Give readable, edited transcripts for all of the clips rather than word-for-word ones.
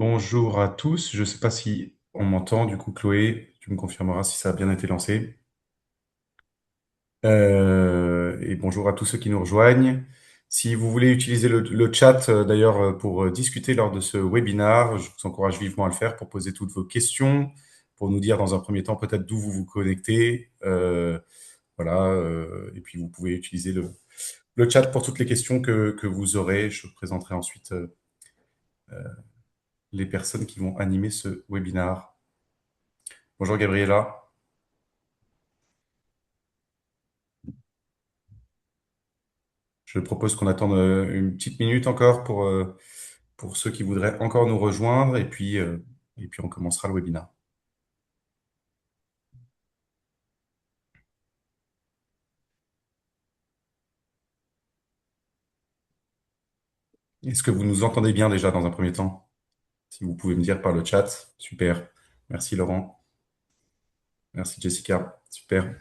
Bonjour à tous. Je ne sais pas si on m'entend. Du coup, Chloé, tu me confirmeras si ça a bien été lancé. Et bonjour à tous ceux qui nous rejoignent. Si vous voulez utiliser le chat, d'ailleurs, pour discuter lors de ce webinaire, je vous encourage vivement à le faire pour poser toutes vos questions, pour nous dire dans un premier temps peut-être d'où vous vous connectez. Voilà. Et puis, vous pouvez utiliser le chat pour toutes les questions que vous aurez. Je présenterai ensuite les personnes qui vont animer ce webinaire. Bonjour Gabriella. Je propose qu'on attende une petite minute encore pour ceux qui voudraient encore nous rejoindre et puis on commencera le webinaire. Est-ce que vous nous entendez bien déjà dans un premier temps? Si vous pouvez me dire par le chat, super. Merci Laurent. Merci Jessica. Super.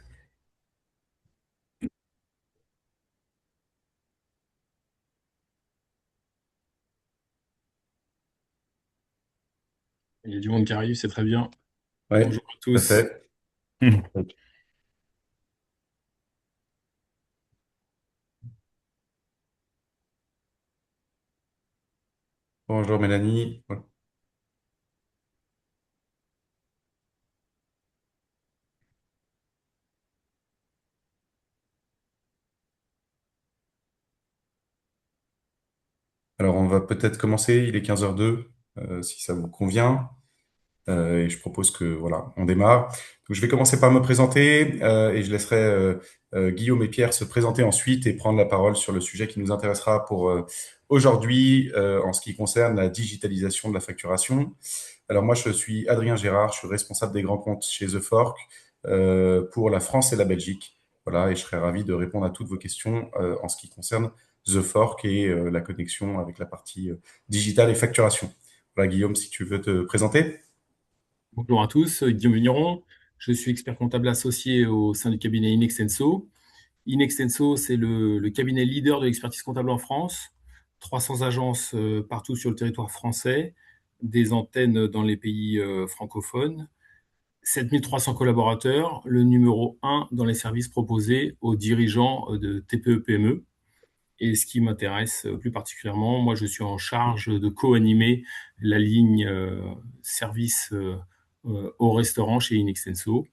Il y a du monde qui arrive, c'est très bien. Oui, Bonjour à tout à tous. fait. Bonjour Mélanie. Alors on va peut-être commencer, il est 15h02, si ça vous convient. Et je propose que voilà, on démarre. Donc, je vais commencer par me présenter et je laisserai Guillaume et Pierre se présenter ensuite et prendre la parole sur le sujet qui nous intéressera pour aujourd'hui en ce qui concerne la digitalisation de la facturation. Alors moi, je suis Adrien Gérard, je suis responsable des grands comptes chez The Fork pour la France et la Belgique. Voilà, et je serai ravi de répondre à toutes vos questions en ce qui concerne The Fork et la connexion avec la partie digitale et facturation. Voilà, Guillaume, si tu veux te présenter. Bonjour à tous, Guillaume Vigneron. Je suis expert comptable associé au sein du cabinet Inextenso. Inextenso, c'est le cabinet leader de l'expertise comptable en France. 300 agences partout sur le territoire français, des antennes dans les pays francophones, 7300 collaborateurs, le numéro un dans les services proposés aux dirigeants de TPE-PME. Et ce qui m'intéresse plus particulièrement, moi, je suis en charge de co-animer la ligne service au restaurant chez Inextenso.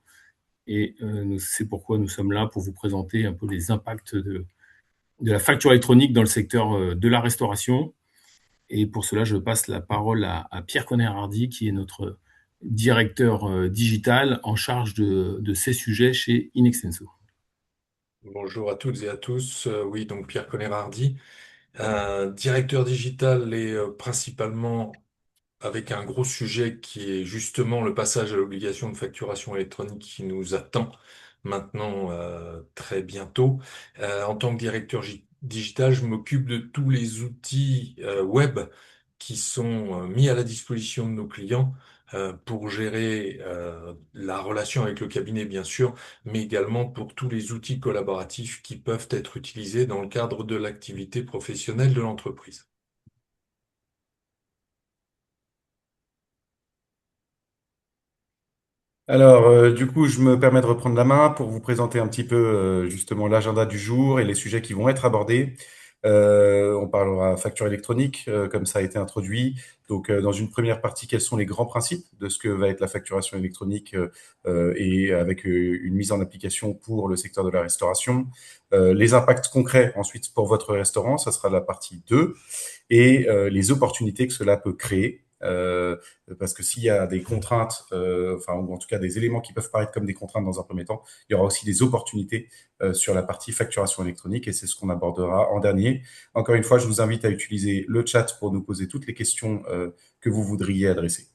Et c'est pourquoi nous sommes là pour vous présenter un peu les impacts de la facture électronique dans le secteur de la restauration. Et pour cela, je passe la parole à Pierre Conner-Hardy, qui est notre directeur digital en charge de ces sujets chez Inextenso. Bonjour à toutes et à tous. Oui, donc Pierre Conner-Hardy, directeur digital et principalement avec un gros sujet qui est justement le passage à l'obligation de facturation électronique qui nous attend maintenant très bientôt. En tant que directeur digital, je m'occupe de tous les outils web qui sont mis à la disposition de nos clients pour gérer la relation avec le cabinet, bien sûr, mais également pour tous les outils collaboratifs qui peuvent être utilisés dans le cadre de l'activité professionnelle de l'entreprise. Alors, du coup, je me permets de reprendre la main pour vous présenter un petit peu justement l'agenda du jour et les sujets qui vont être abordés. On parlera facture électronique, comme ça a été introduit. Donc, dans une première partie, quels sont les grands principes de ce que va être la facturation électronique et avec une mise en application pour le secteur de la restauration. Les impacts concrets ensuite pour votre restaurant, ça sera la partie 2 et les opportunités que cela peut créer. Parce que s'il y a des contraintes, enfin, ou en tout cas des éléments qui peuvent paraître comme des contraintes dans un premier temps, il y aura aussi des opportunités sur la partie facturation électronique et c'est ce qu'on abordera en dernier. Encore une fois, je vous invite à utiliser le chat pour nous poser toutes les questions que vous voudriez adresser.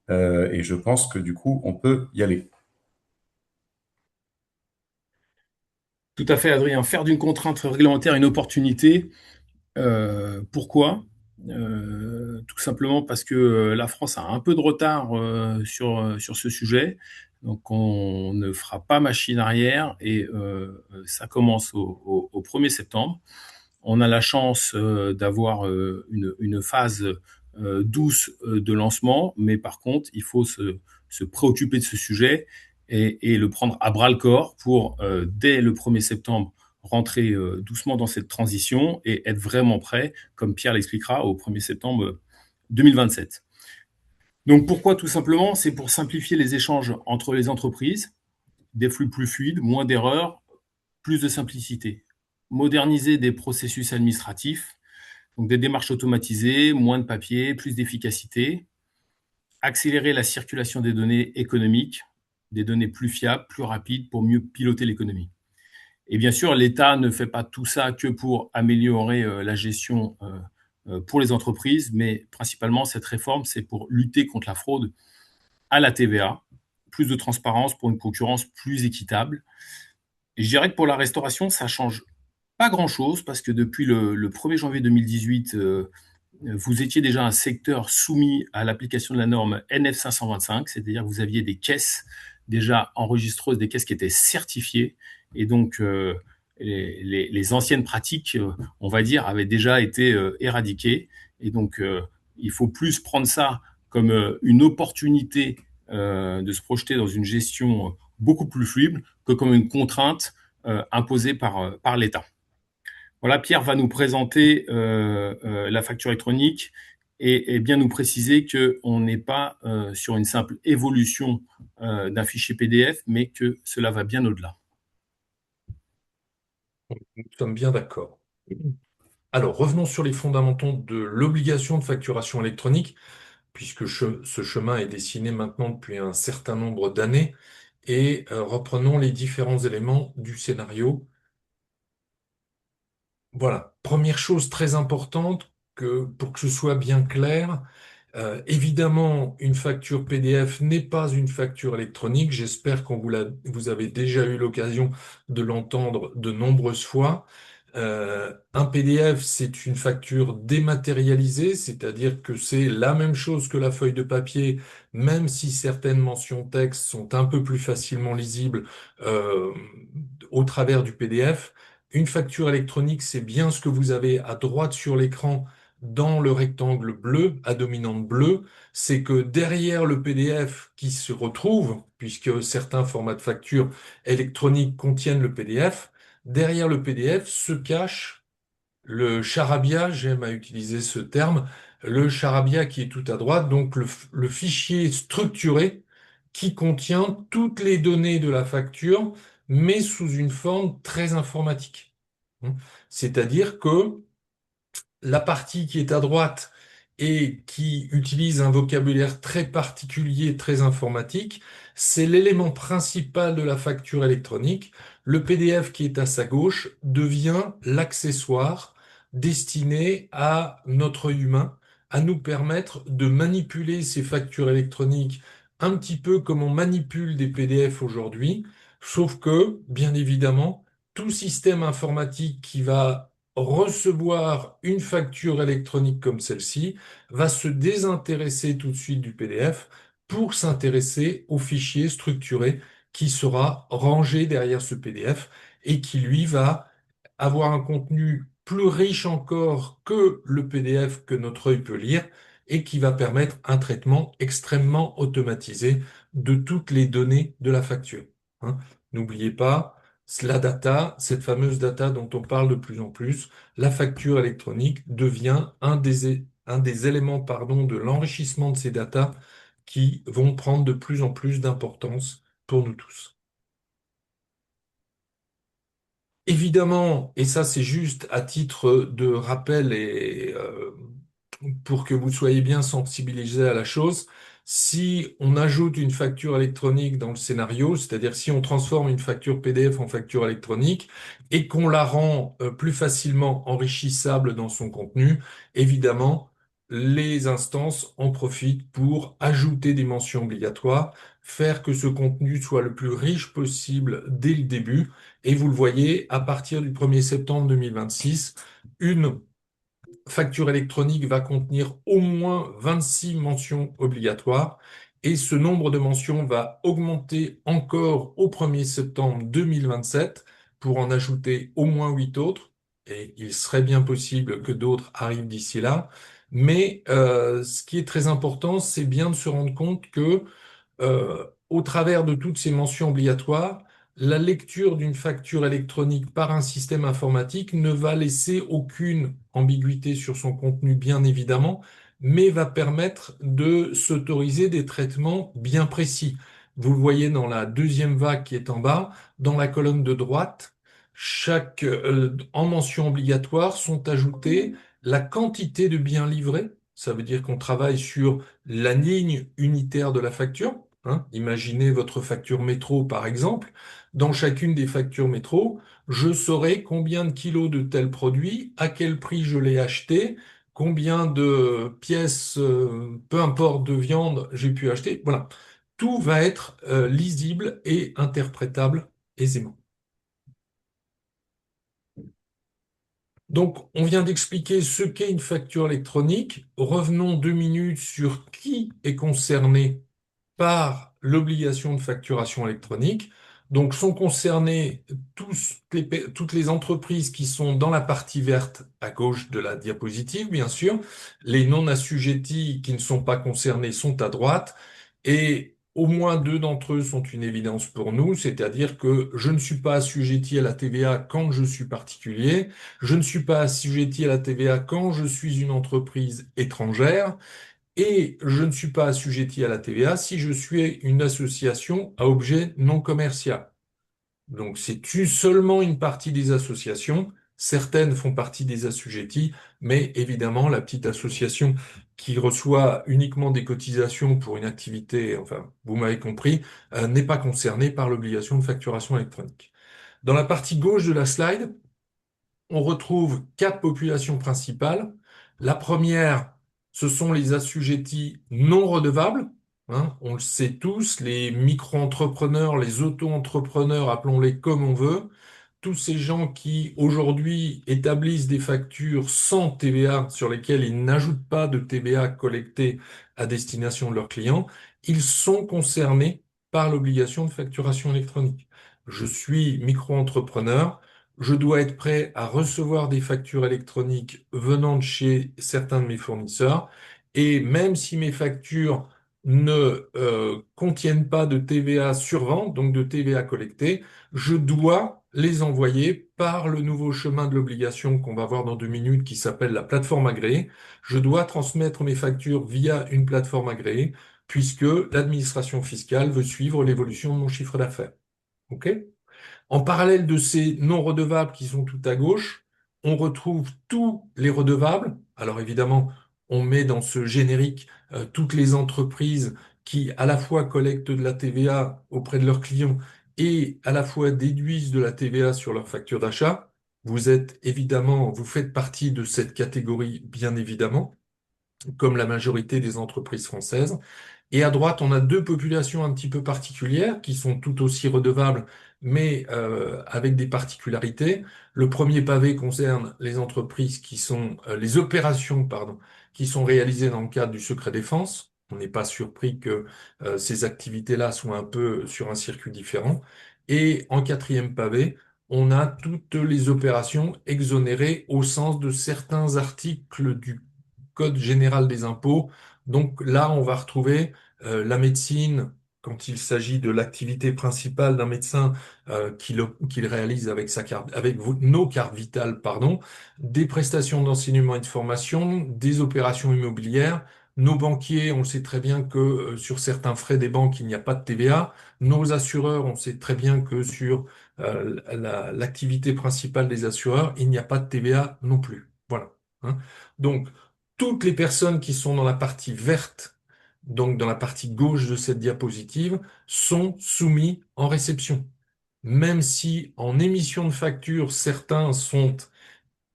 Et je pense que du coup, on peut y aller. Tout à fait, Adrien. Faire d'une contrainte réglementaire une opportunité, pourquoi? Tout simplement parce que la France a un peu de retard sur ce sujet. Donc, on ne fera pas machine arrière et ça commence au 1er septembre. On a la chance d'avoir une phase douce de lancement, mais par contre, il faut se préoccuper de ce sujet et le prendre à bras le corps pour, dès le 1er septembre, rentrer doucement dans cette transition et être vraiment prêt, comme Pierre l'expliquera, au 1er septembre 2027. Donc pourquoi? Tout simplement, c'est pour simplifier les échanges entre les entreprises, des flux plus fluides, moins d'erreurs, plus de simplicité. Moderniser des processus administratifs, donc des démarches automatisées, moins de papier, plus d'efficacité. Accélérer la circulation des données économiques, des données plus fiables, plus rapides pour mieux piloter l'économie. Et bien sûr, l'État ne fait pas tout ça que pour améliorer la gestion pour les entreprises, mais principalement cette réforme, c'est pour lutter contre la fraude à la TVA, plus de transparence pour une concurrence plus équitable. Et je dirais que pour la restauration, ça change pas grand-chose parce que depuis le 1er janvier 2018, vous étiez déjà un secteur soumis à l'application de la norme NF 525, c'est-à-dire que vous aviez des caisses déjà enregistreuses, des caisses qui étaient certifiées, et donc les anciennes pratiques, on va dire, avaient déjà été éradiquées. Et donc, il faut plus prendre ça comme une opportunité de se projeter dans une gestion beaucoup plus fluide que comme une contrainte imposée par l'État. Voilà, Pierre va nous présenter la facture électronique et bien nous préciser qu'on n'est pas sur une simple évolution d'un fichier PDF, mais que cela va bien au-delà. Nous sommes bien d'accord. Alors, revenons sur les fondamentaux de l'obligation de facturation électronique, puisque ce chemin est dessiné maintenant depuis un certain nombre d'années, et reprenons les différents éléments du scénario. Voilà, première chose très importante, pour que ce soit bien clair, évidemment, une facture PDF n'est pas une facture électronique. J'espère que vous avez déjà eu l'occasion de l'entendre de nombreuses fois. Un PDF, c'est une facture dématérialisée, c'est-à-dire que c'est la même chose que la feuille de papier, même si certaines mentions texte sont un peu plus facilement lisibles euh, au travers du PDF. Une facture électronique, c'est bien ce que vous avez à droite sur l'écran dans le rectangle bleu, à dominante bleue, c'est que derrière le PDF qui se retrouve, puisque certains formats de facture électroniques contiennent le PDF, derrière le PDF se cache le charabia, j'aime à utiliser ce terme, le charabia qui est tout à droite, donc le fichier structuré qui contient toutes les données de la facture, mais sous une forme très informatique. C'est-à-dire que la partie qui est à droite et qui utilise un vocabulaire très particulier, très informatique, c'est l'élément principal de la facture électronique. Le PDF qui est à sa gauche devient l'accessoire destiné à notre humain, à nous permettre de manipuler ces factures électroniques un petit peu comme on manipule des PDF aujourd'hui, sauf que, bien évidemment, tout système informatique qui va recevoir une facture électronique comme celle-ci, va se désintéresser tout de suite du PDF pour s'intéresser au fichier structuré qui sera rangé derrière ce PDF et qui, lui, va avoir un contenu plus riche encore que le PDF que notre œil peut lire et qui va permettre un traitement extrêmement automatisé de toutes les données de la facture. Hein. N'oubliez pas, la data, cette fameuse data dont on parle de plus en plus, la facture électronique devient un des éléments, pardon, de l'enrichissement de ces datas qui vont prendre de plus en plus d'importance pour nous tous. Évidemment, et ça c'est juste à titre de rappel et pour que vous soyez bien sensibilisés à la chose, si on ajoute une facture électronique dans le scénario, c'est-à-dire si on transforme une facture PDF en facture électronique et qu'on la rend plus facilement enrichissable dans son contenu, évidemment, les instances en profitent pour ajouter des mentions obligatoires, faire que ce contenu soit le plus riche possible dès le début. Et vous le voyez, à partir du 1er septembre 2026, une facture électronique va contenir au moins 26 mentions obligatoires et ce nombre de mentions va augmenter encore au 1er septembre 2027 pour en ajouter au moins 8 autres et il serait bien possible que d'autres arrivent d'ici là. Mais ce qui est très important, c'est bien de se rendre compte que au travers de toutes ces mentions obligatoires, la lecture d'une facture électronique par un système informatique ne va laisser aucune ambiguïté sur son contenu, bien évidemment, mais va permettre de s'autoriser des traitements bien précis. Vous le voyez dans la deuxième vague qui est en bas, dans la colonne de droite, en mention obligatoire sont ajoutés la quantité de biens livrés. Ça veut dire qu'on travaille sur la ligne unitaire de la facture. Hein. Imaginez votre facture métro, par exemple. Dans chacune des factures métro, je saurai combien de kilos de tel produit, à quel prix je l'ai acheté, combien de pièces, peu importe de viande, j'ai pu acheter. Voilà. Tout va être lisible et interprétable aisément. Donc, on vient d'expliquer ce qu'est une facture électronique. Revenons 2 minutes sur qui est concerné par l'obligation de facturation électronique. Donc, sont concernées toutes les entreprises qui sont dans la partie verte à gauche de la diapositive, bien sûr. Les non assujettis qui ne sont pas concernés sont à droite. Et au moins deux d'entre eux sont une évidence pour nous, c'est-à-dire que je ne suis pas assujetti à la TVA quand je suis particulier, je ne suis pas assujetti à la TVA quand je suis une entreprise étrangère, et je ne suis pas assujetti à la TVA si je suis une association à objet non commercial. Donc seulement une partie des associations. Certaines font partie des assujettis, mais évidemment, la petite association qui reçoit uniquement des cotisations pour une activité, enfin, vous m'avez compris, n'est pas concernée par l'obligation de facturation électronique. Dans la partie gauche de la slide, on retrouve quatre populations principales. La première, ce sont les assujettis non redevables. Hein, on le sait tous, les micro-entrepreneurs, les auto-entrepreneurs, appelons-les comme on veut, tous ces gens qui aujourd'hui établissent des factures sans TVA sur lesquelles ils n'ajoutent pas de TVA collectée à destination de leurs clients, ils sont concernés par l'obligation de facturation électronique. Je suis micro-entrepreneur, je dois être prêt à recevoir des factures électroniques venant de chez certains de mes fournisseurs, et même si mes factures ne contiennent pas de TVA sur vente, donc de TVA collectée, je dois les envoyer par le nouveau chemin de l'obligation qu'on va voir dans 2 minutes qui s'appelle la plateforme agréée. Je dois transmettre mes factures via une plateforme agréée puisque l'administration fiscale veut suivre l'évolution de mon chiffre d'affaires. OK? En parallèle de ces non redevables qui sont tout à gauche, on retrouve tous les redevables. Alors évidemment, on met dans ce générique toutes les entreprises qui à la fois collectent de la TVA auprès de leurs clients et à la fois déduisent de la TVA sur leur facture d'achat. Vous faites partie de cette catégorie, bien évidemment, comme la majorité des entreprises françaises. Et à droite, on a deux populations un petit peu particulières qui sont tout aussi redevables, mais avec des particularités. Le premier pavé concerne les entreprises les opérations, pardon, qui sont réalisées dans le cadre du secret défense. On n'est pas surpris que ces activités-là soient un peu sur un circuit différent. Et en quatrième pavé, on a toutes les opérations exonérées au sens de certains articles du Code général des impôts. Donc là, on va retrouver la médecine, quand il s'agit de l'activité principale d'un médecin qu'il réalise avec nos cartes vitales, pardon, des prestations d'enseignement et de formation, des opérations immobilières. Nos banquiers, on le sait très bien que sur certains frais des banques, il n'y a pas de TVA. Nos assureurs, on sait très bien que sur l'activité principale des assureurs, il n'y a pas de TVA non plus. Voilà. Hein. Donc, toutes les personnes qui sont dans la partie verte, donc dans la partie gauche de cette diapositive, sont soumis en réception. Même si en émission de facture, certains sont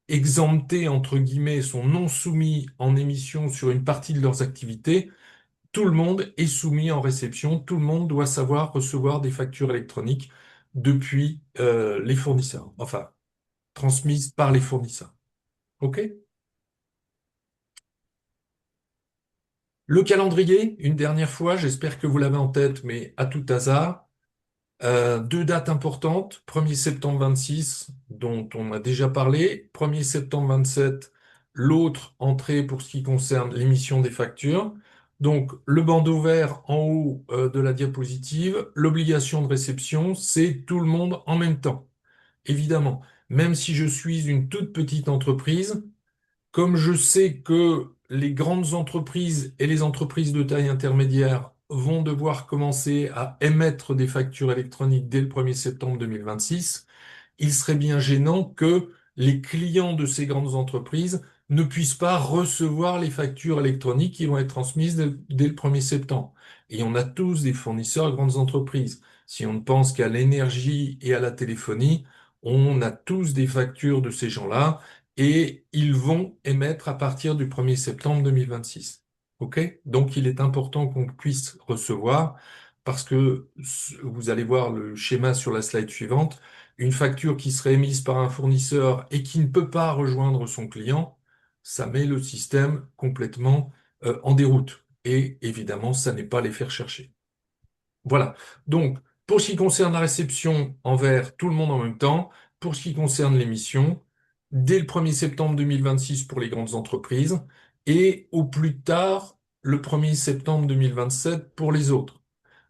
exemptés, entre guillemets, sont non soumis en émission sur une partie de leurs activités, tout le monde est soumis en réception, tout le monde doit savoir recevoir des factures électroniques depuis les fournisseurs, enfin, transmises par les fournisseurs. OK? Le calendrier, une dernière fois, j'espère que vous l'avez en tête, mais à tout hasard, deux dates importantes, 1er septembre 26, dont on a déjà parlé, 1er septembre 27, l'autre entrée pour ce qui concerne l'émission des factures. Donc, le bandeau vert en haut de la diapositive, l'obligation de réception, c'est tout le monde en même temps. Évidemment, même si je suis une toute petite entreprise, comme je sais que les grandes entreprises et les entreprises de taille intermédiaire vont devoir commencer à émettre des factures électroniques dès le 1er septembre 2026, il serait bien gênant que les clients de ces grandes entreprises ne puissent pas recevoir les factures électroniques qui vont être transmises dès le 1er septembre. Et on a tous des fournisseurs à grandes entreprises. Si on ne pense qu'à l'énergie et à la téléphonie, on a tous des factures de ces gens-là et ils vont émettre à partir du 1er septembre 2026. OK? Donc il est important qu'on puisse recevoir parce que vous allez voir le schéma sur la slide suivante, une facture qui serait émise par un fournisseur et qui ne peut pas rejoindre son client, ça met le système complètement en déroute. Et évidemment, ça n'est pas les faire chercher. Voilà. Donc, pour ce qui concerne la réception envers tout le monde en même temps, pour ce qui concerne l'émission, dès le 1er septembre 2026 pour les grandes entreprises et au plus tard le 1er septembre 2027 pour les autres.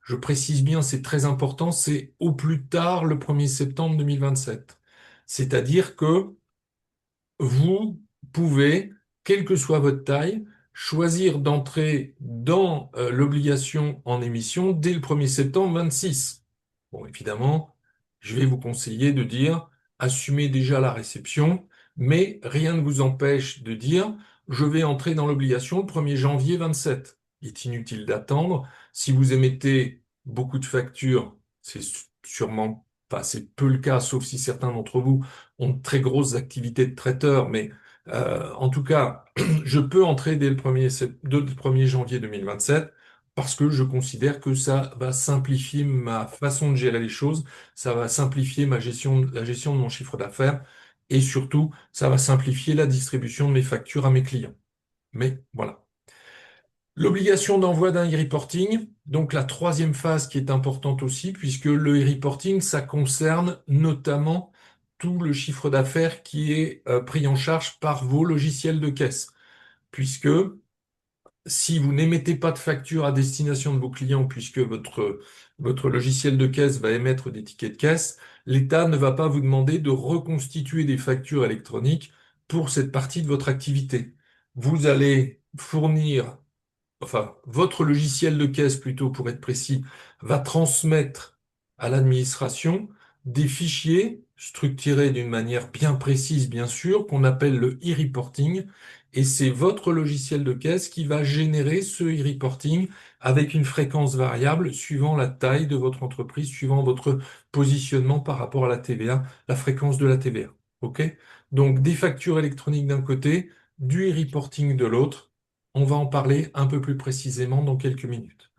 Je précise bien, c'est très important, c'est au plus tard le 1er septembre 2027. C'est-à-dire que vous pouvez, quelle que soit votre taille, choisir d'entrer dans l'obligation en émission dès le 1er septembre 26. Bon, évidemment, je vais vous conseiller de dire, assumez déjà la réception, mais rien ne vous empêche de dire, je vais entrer dans l'obligation le 1er janvier 27. Il est inutile d'attendre. Si vous émettez beaucoup de factures, c'est sûrement, enfin, c'est peu le cas, sauf si certains d'entre vous ont de très grosses activités de traiteur, mais en tout cas, je peux entrer dès le 1er janvier 2027 parce que je considère que ça va simplifier ma façon de gérer les choses, ça va simplifier la gestion de mon chiffre d'affaires et surtout, ça va simplifier la distribution de mes factures à mes clients. Mais voilà. L'obligation d'envoi d'un e-reporting, donc la troisième phase qui est importante aussi, puisque le e-reporting, ça concerne notamment tout le chiffre d'affaires qui est pris en charge par vos logiciels de caisse. Puisque si vous n'émettez pas de facture à destination de vos clients, puisque votre logiciel de caisse va émettre des tickets de caisse, l'État ne va pas vous demander de reconstituer des factures électroniques pour cette partie de votre activité. Vous allez fournir enfin, votre logiciel de caisse, plutôt pour être précis, va transmettre à l'administration des fichiers structurés d'une manière bien précise, bien sûr, qu'on appelle le e-reporting. Et c'est votre logiciel de caisse qui va générer ce e-reporting avec une fréquence variable suivant la taille de votre entreprise, suivant votre positionnement par rapport à la TVA, la fréquence de la TVA. OK? Donc, des factures électroniques d'un côté, du e-reporting de l'autre. On va en parler un peu plus précisément dans quelques minutes.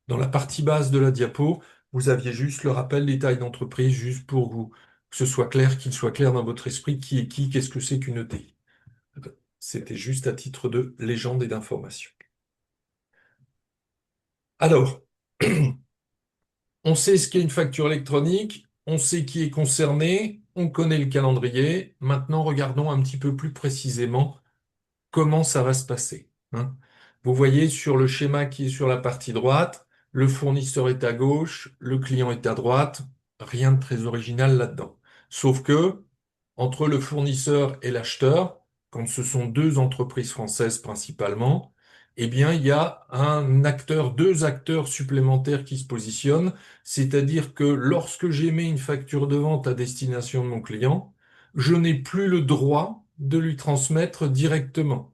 Dans la partie basse de la diapo, vous aviez juste le rappel des tailles d'entreprise, juste pour vous, que ce soit clair, qu'il soit clair dans votre esprit qui est qui, qu'est-ce que c'est qu'une ETI. C'était juste à titre de légende et d'information. Alors, on sait ce qu'est une facture électronique, on sait qui est concerné, on connaît le calendrier. Maintenant, regardons un petit peu plus précisément comment ça va se passer, hein. Vous voyez sur le schéma qui est sur la partie droite, le fournisseur est à gauche, le client est à droite, rien de très original là-dedans. Sauf que, entre le fournisseur et l'acheteur, quand ce sont deux entreprises françaises principalement, eh bien, il y a deux acteurs supplémentaires qui se positionnent, c'est-à-dire que lorsque j'émets une facture de vente à destination de mon client, je n'ai plus le droit de lui transmettre directement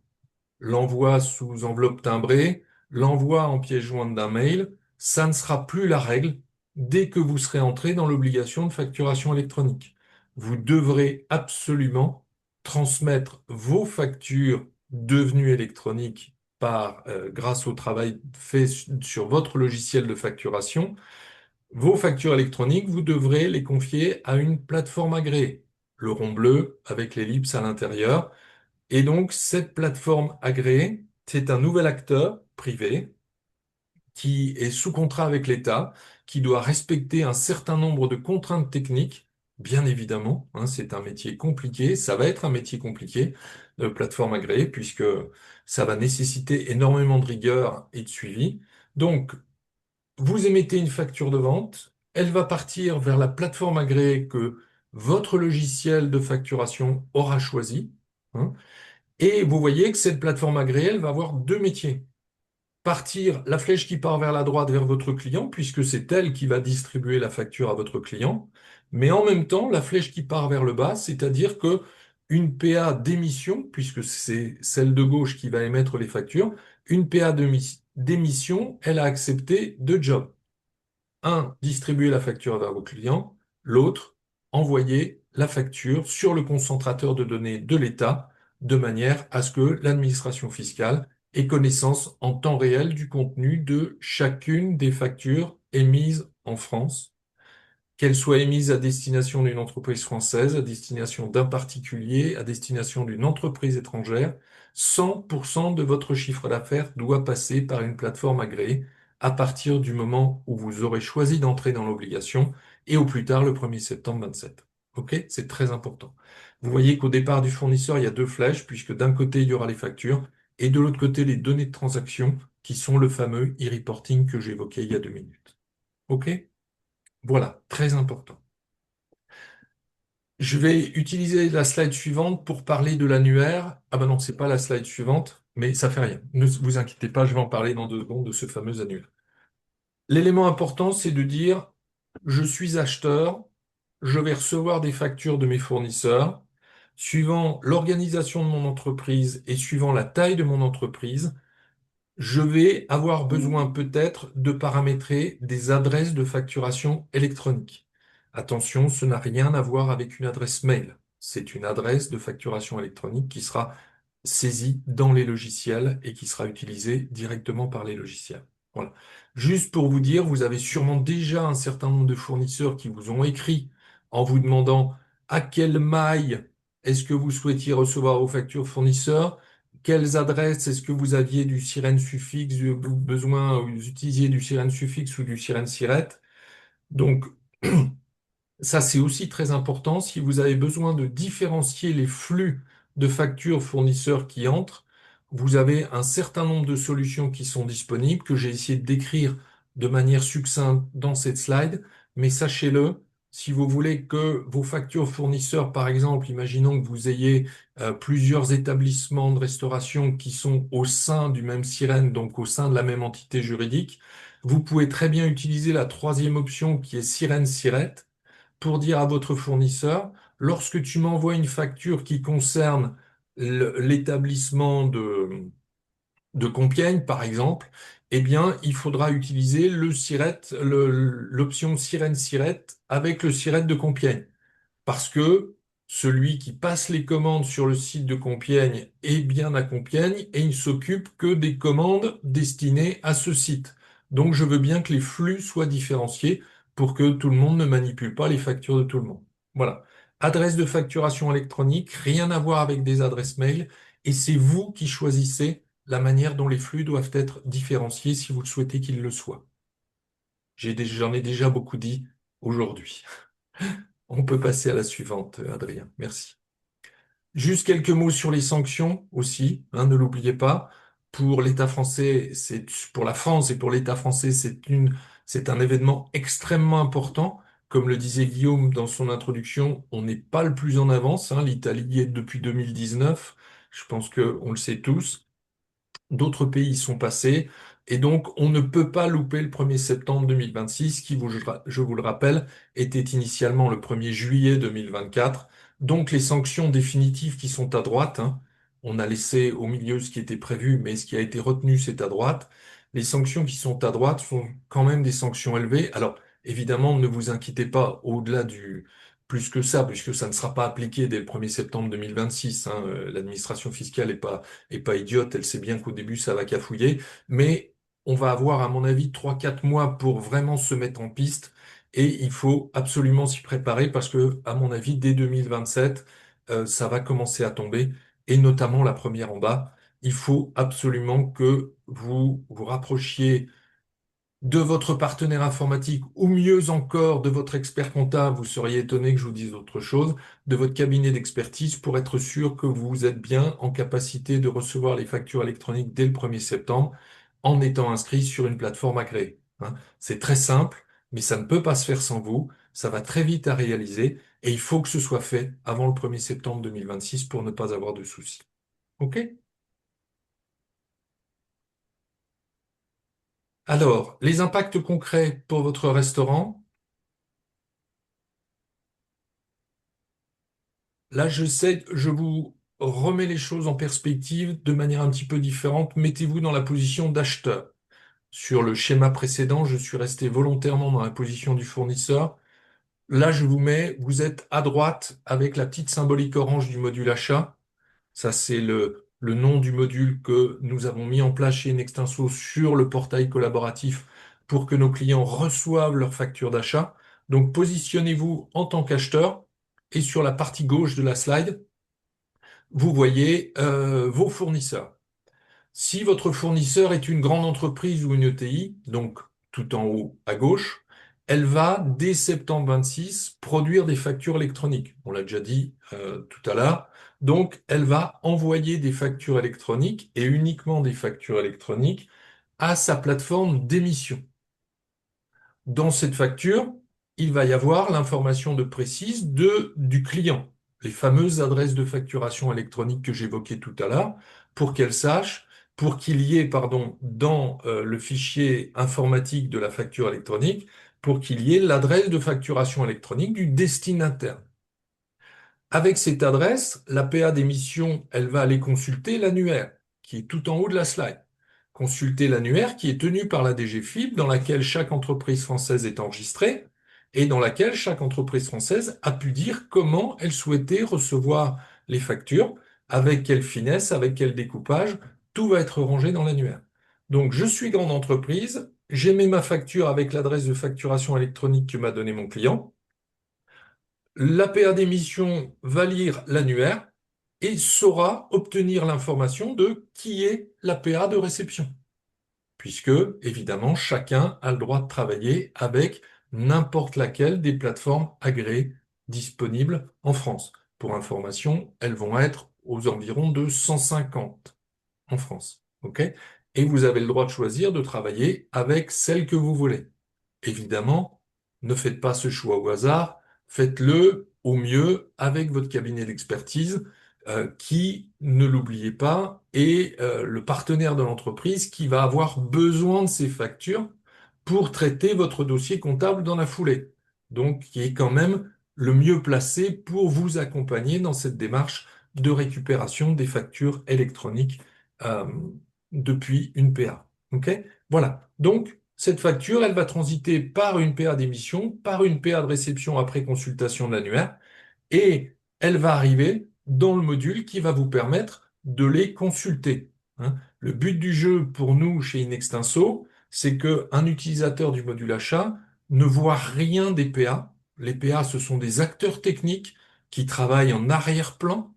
l'envoi sous enveloppe timbrée, l'envoi en pièce jointe d'un mail, ça ne sera plus la règle dès que vous serez entré dans l'obligation de facturation électronique. Vous devrez absolument transmettre vos factures devenues électroniques grâce au travail fait sur votre logiciel de facturation. Vos factures électroniques, vous devrez les confier à une plateforme agréée, le rond bleu avec l'ellipse à l'intérieur. Et donc, cette plateforme agréée, c'est un nouvel acteur privé qui est sous contrat avec l'État, qui doit respecter un certain nombre de contraintes techniques, bien évidemment, hein, c'est un métier compliqué, ça va être un métier compliqué de plateforme agréée, puisque ça va nécessiter énormément de rigueur et de suivi. Donc, vous émettez une facture de vente, elle va partir vers la plateforme agréée que votre logiciel de facturation aura choisi, hein, et vous voyez que cette plateforme agréée, elle va avoir deux métiers. Partir la flèche qui part vers la droite vers votre client, puisque c'est elle qui va distribuer la facture à votre client, mais en même temps, la flèche qui part vers le bas, c'est-à-dire que une PA d'émission, puisque c'est celle de gauche qui va émettre les factures, une PA d'émission, elle a accepté deux jobs. Un, distribuer la facture vers vos clients. L'autre, envoyer la facture sur le concentrateur de données de l'État de manière à ce que l'administration fiscale ait connaissance en temps réel du contenu de chacune des factures émises en France, qu'elle soit émise à destination d'une entreprise française, à destination d'un particulier, à destination d'une entreprise étrangère. 100% de votre chiffre d'affaires doit passer par une plateforme agréée à partir du moment où vous aurez choisi d'entrer dans l'obligation et au plus tard le 1er septembre 27. OK? C'est très important. Vous voyez qu'au départ du fournisseur, il y a deux flèches, puisque d'un côté, il y aura les factures et de l'autre côté, les données de transaction qui sont le fameux e-reporting que j'évoquais il y a 2 minutes. OK? Voilà, très important. Je vais utiliser la slide suivante pour parler de l'annuaire. Ah ben non, c'est pas la slide suivante, mais ça fait rien. Ne vous inquiétez pas, je vais en parler dans 2 secondes de ce fameux annuaire. L'élément important, c'est de dire, je suis acheteur, je vais recevoir des factures de mes fournisseurs. Suivant l'organisation de mon entreprise et suivant la taille de mon entreprise, je vais avoir besoin peut-être de paramétrer des adresses de facturation électronique. Attention, ce n'a rien à voir avec une adresse mail. C'est une adresse de facturation électronique qui sera saisie dans les logiciels et qui sera utilisée directement par les logiciels. Voilà. Juste pour vous dire, vous avez sûrement déjà un certain nombre de fournisseurs qui vous ont écrit en vous demandant à quelle maille est-ce que vous souhaitiez recevoir vos factures fournisseurs. Quelles adresses est-ce que vous aviez du sirène suffixe, besoin, vous utilisiez du sirène suffixe ou du sirène sirette? Donc, ça, c'est aussi très important. Si vous avez besoin de différencier les flux de factures fournisseurs qui entrent, vous avez un certain nombre de solutions qui sont disponibles, que j'ai essayé de décrire de manière succincte dans cette slide. Mais sachez-le, si vous voulez que vos factures fournisseurs, par exemple, imaginons que vous ayez plusieurs établissements de restauration qui sont au sein du même sirène, donc au sein de la même entité juridique, vous pouvez très bien utiliser la troisième option qui est sirène sirette pour dire à votre fournisseur, lorsque tu m'envoies une facture qui concerne l'établissement de Compiègne, par exemple, eh bien, il faudra utiliser l'option sirène sirette avec le sirette de Compiègne. Parce que celui qui passe les commandes sur le site de Compiègne est bien à Compiègne et il ne s'occupe que des commandes destinées à ce site. Donc je veux bien que les flux soient différenciés pour que tout le monde ne manipule pas les factures de tout le monde. Voilà. Adresse de facturation électronique, rien à voir avec des adresses mail, et c'est vous qui choisissez la manière dont les flux doivent être différenciés si vous le souhaitez qu'ils le soient. J'en ai déjà beaucoup dit aujourd'hui. On peut passer à la suivante, Adrien. Merci. Juste quelques mots sur les sanctions aussi, hein, ne l'oubliez pas. Pour l'État français, pour la France et pour l'État français, c'est un événement extrêmement important. Comme le disait Guillaume dans son introduction, on n'est pas le plus en avance, hein. L'Italie y est depuis 2019. Je pense qu'on le sait tous. D'autres pays y sont passés. Et donc, on ne peut pas louper le 1er septembre 2026, qui, je vous le rappelle, était initialement le 1er juillet 2024. Donc, les sanctions définitives qui sont à droite, hein, on a laissé au milieu ce qui était prévu, mais ce qui a été retenu, c'est à droite. Les sanctions qui sont à droite sont quand même des sanctions élevées. Alors, évidemment, ne vous inquiétez pas au-delà plus que ça, puisque ça ne sera pas appliqué dès le 1er septembre 2026, hein. L'administration fiscale est pas idiote, elle sait bien qu'au début ça va cafouiller, mais on va avoir, à mon avis, 3 4 mois pour vraiment se mettre en piste et il faut absolument s'y préparer parce que, à mon avis, dès 2027, ça va commencer à tomber et notamment la première en bas. Il faut absolument que vous vous rapprochiez de votre partenaire informatique ou mieux encore de votre expert comptable, vous seriez étonné que je vous dise autre chose, de votre cabinet d'expertise pour être sûr que vous êtes bien en capacité de recevoir les factures électroniques dès le 1er septembre en étant inscrit sur une plateforme agréée. Hein. C'est très simple, mais ça ne peut pas se faire sans vous. Ça va très vite à réaliser et il faut que ce soit fait avant le 1er septembre 2026 pour ne pas avoir de soucis. OK? Alors, les impacts concrets pour votre restaurant. Là, je vous remets les choses en perspective de manière un petit peu différente. Mettez-vous dans la position d'acheteur. Sur le schéma précédent, je suis resté volontairement dans la position du fournisseur. Là, je vous mets, vous êtes à droite avec la petite symbolique orange du module achat. Ça, c'est le nom du module que nous avons mis en place chez Inextinso sur le portail collaboratif pour que nos clients reçoivent leur facture d'achat. Donc, positionnez-vous en tant qu'acheteur et sur la partie gauche de la slide, vous voyez vos fournisseurs. Si votre fournisseur est une grande entreprise ou une ETI, donc tout en haut à gauche, elle va, dès septembre 26, produire des factures électroniques. On l'a déjà dit tout à l'heure. Donc, elle va envoyer des factures électroniques et uniquement des factures électroniques à sa plateforme d'émission. Dans cette facture, il va y avoir l'information de précise du client, les fameuses adresses de facturation électronique que j'évoquais tout à l'heure, pour qu'elle sache, pour qu'il y ait, pardon, dans le fichier informatique de la facture électronique, pour qu'il y ait l'adresse de facturation électronique du destinataire. Avec cette adresse, la PA d'émission, elle va aller consulter l'annuaire, qui est tout en haut de la slide. Consulter l'annuaire qui est tenu par la DGFiP, dans laquelle chaque entreprise française est enregistrée, et dans laquelle chaque entreprise française a pu dire comment elle souhaitait recevoir les factures, avec quelle finesse, avec quel découpage, tout va être rangé dans l'annuaire. Donc, je suis grande entreprise, j'ai mis ma facture avec l'adresse de facturation électronique que m'a donné mon client. L'APA d'émission va lire l'annuaire et saura obtenir l'information de qui est l'APA de réception. Puisque, évidemment, chacun a le droit de travailler avec n'importe laquelle des plateformes agréées disponibles en France. Pour information, elles vont être aux environs de 150 en France. OK? Et vous avez le droit de choisir de travailler avec celle que vous voulez. Évidemment, ne faites pas ce choix au hasard, faites-le au mieux avec votre cabinet d'expertise qui, ne l'oubliez pas, est le partenaire de l'entreprise qui va avoir besoin de ces factures pour traiter votre dossier comptable dans la foulée. Donc, qui est quand même le mieux placé pour vous accompagner dans cette démarche de récupération des factures électroniques euh, depuis une PA. OK? Voilà. Donc, cette facture, elle va transiter par une PA d'émission, par une PA de réception après consultation de l'annuaire, et elle va arriver dans le module qui va vous permettre de les consulter. Hein. Le but du jeu pour nous chez Inextinso, c'est qu'un utilisateur du module achat ne voit rien des PA. Les PA, ce sont des acteurs techniques qui travaillent en arrière-plan.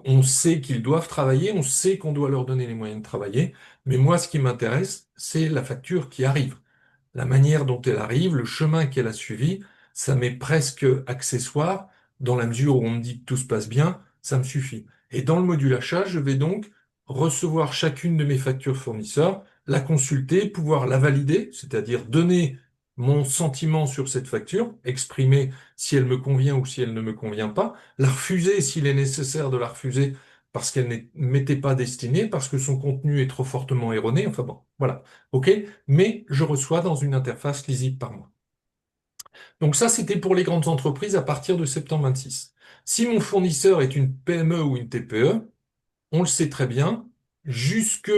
On sait qu'ils doivent travailler, on sait qu'on doit leur donner les moyens de travailler, mais moi, ce qui m'intéresse, c'est la facture qui arrive. La manière dont elle arrive, le chemin qu'elle a suivi, ça m'est presque accessoire, dans la mesure où on me dit que tout se passe bien, ça me suffit. Et dans le module achat, je vais donc recevoir chacune de mes factures fournisseurs, la consulter, pouvoir la valider, c'est-à-dire donner mon sentiment sur cette facture, exprimer si elle me convient ou si elle ne me convient pas, la refuser s'il est nécessaire de la refuser parce qu'elle ne m'était pas destinée, parce que son contenu est trop fortement erroné, enfin bon, voilà. OK? Mais je reçois dans une interface lisible par mois. Donc ça, c'était pour les grandes entreprises à partir de septembre 26. Si mon fournisseur est une PME ou une TPE, on le sait très bien, jusque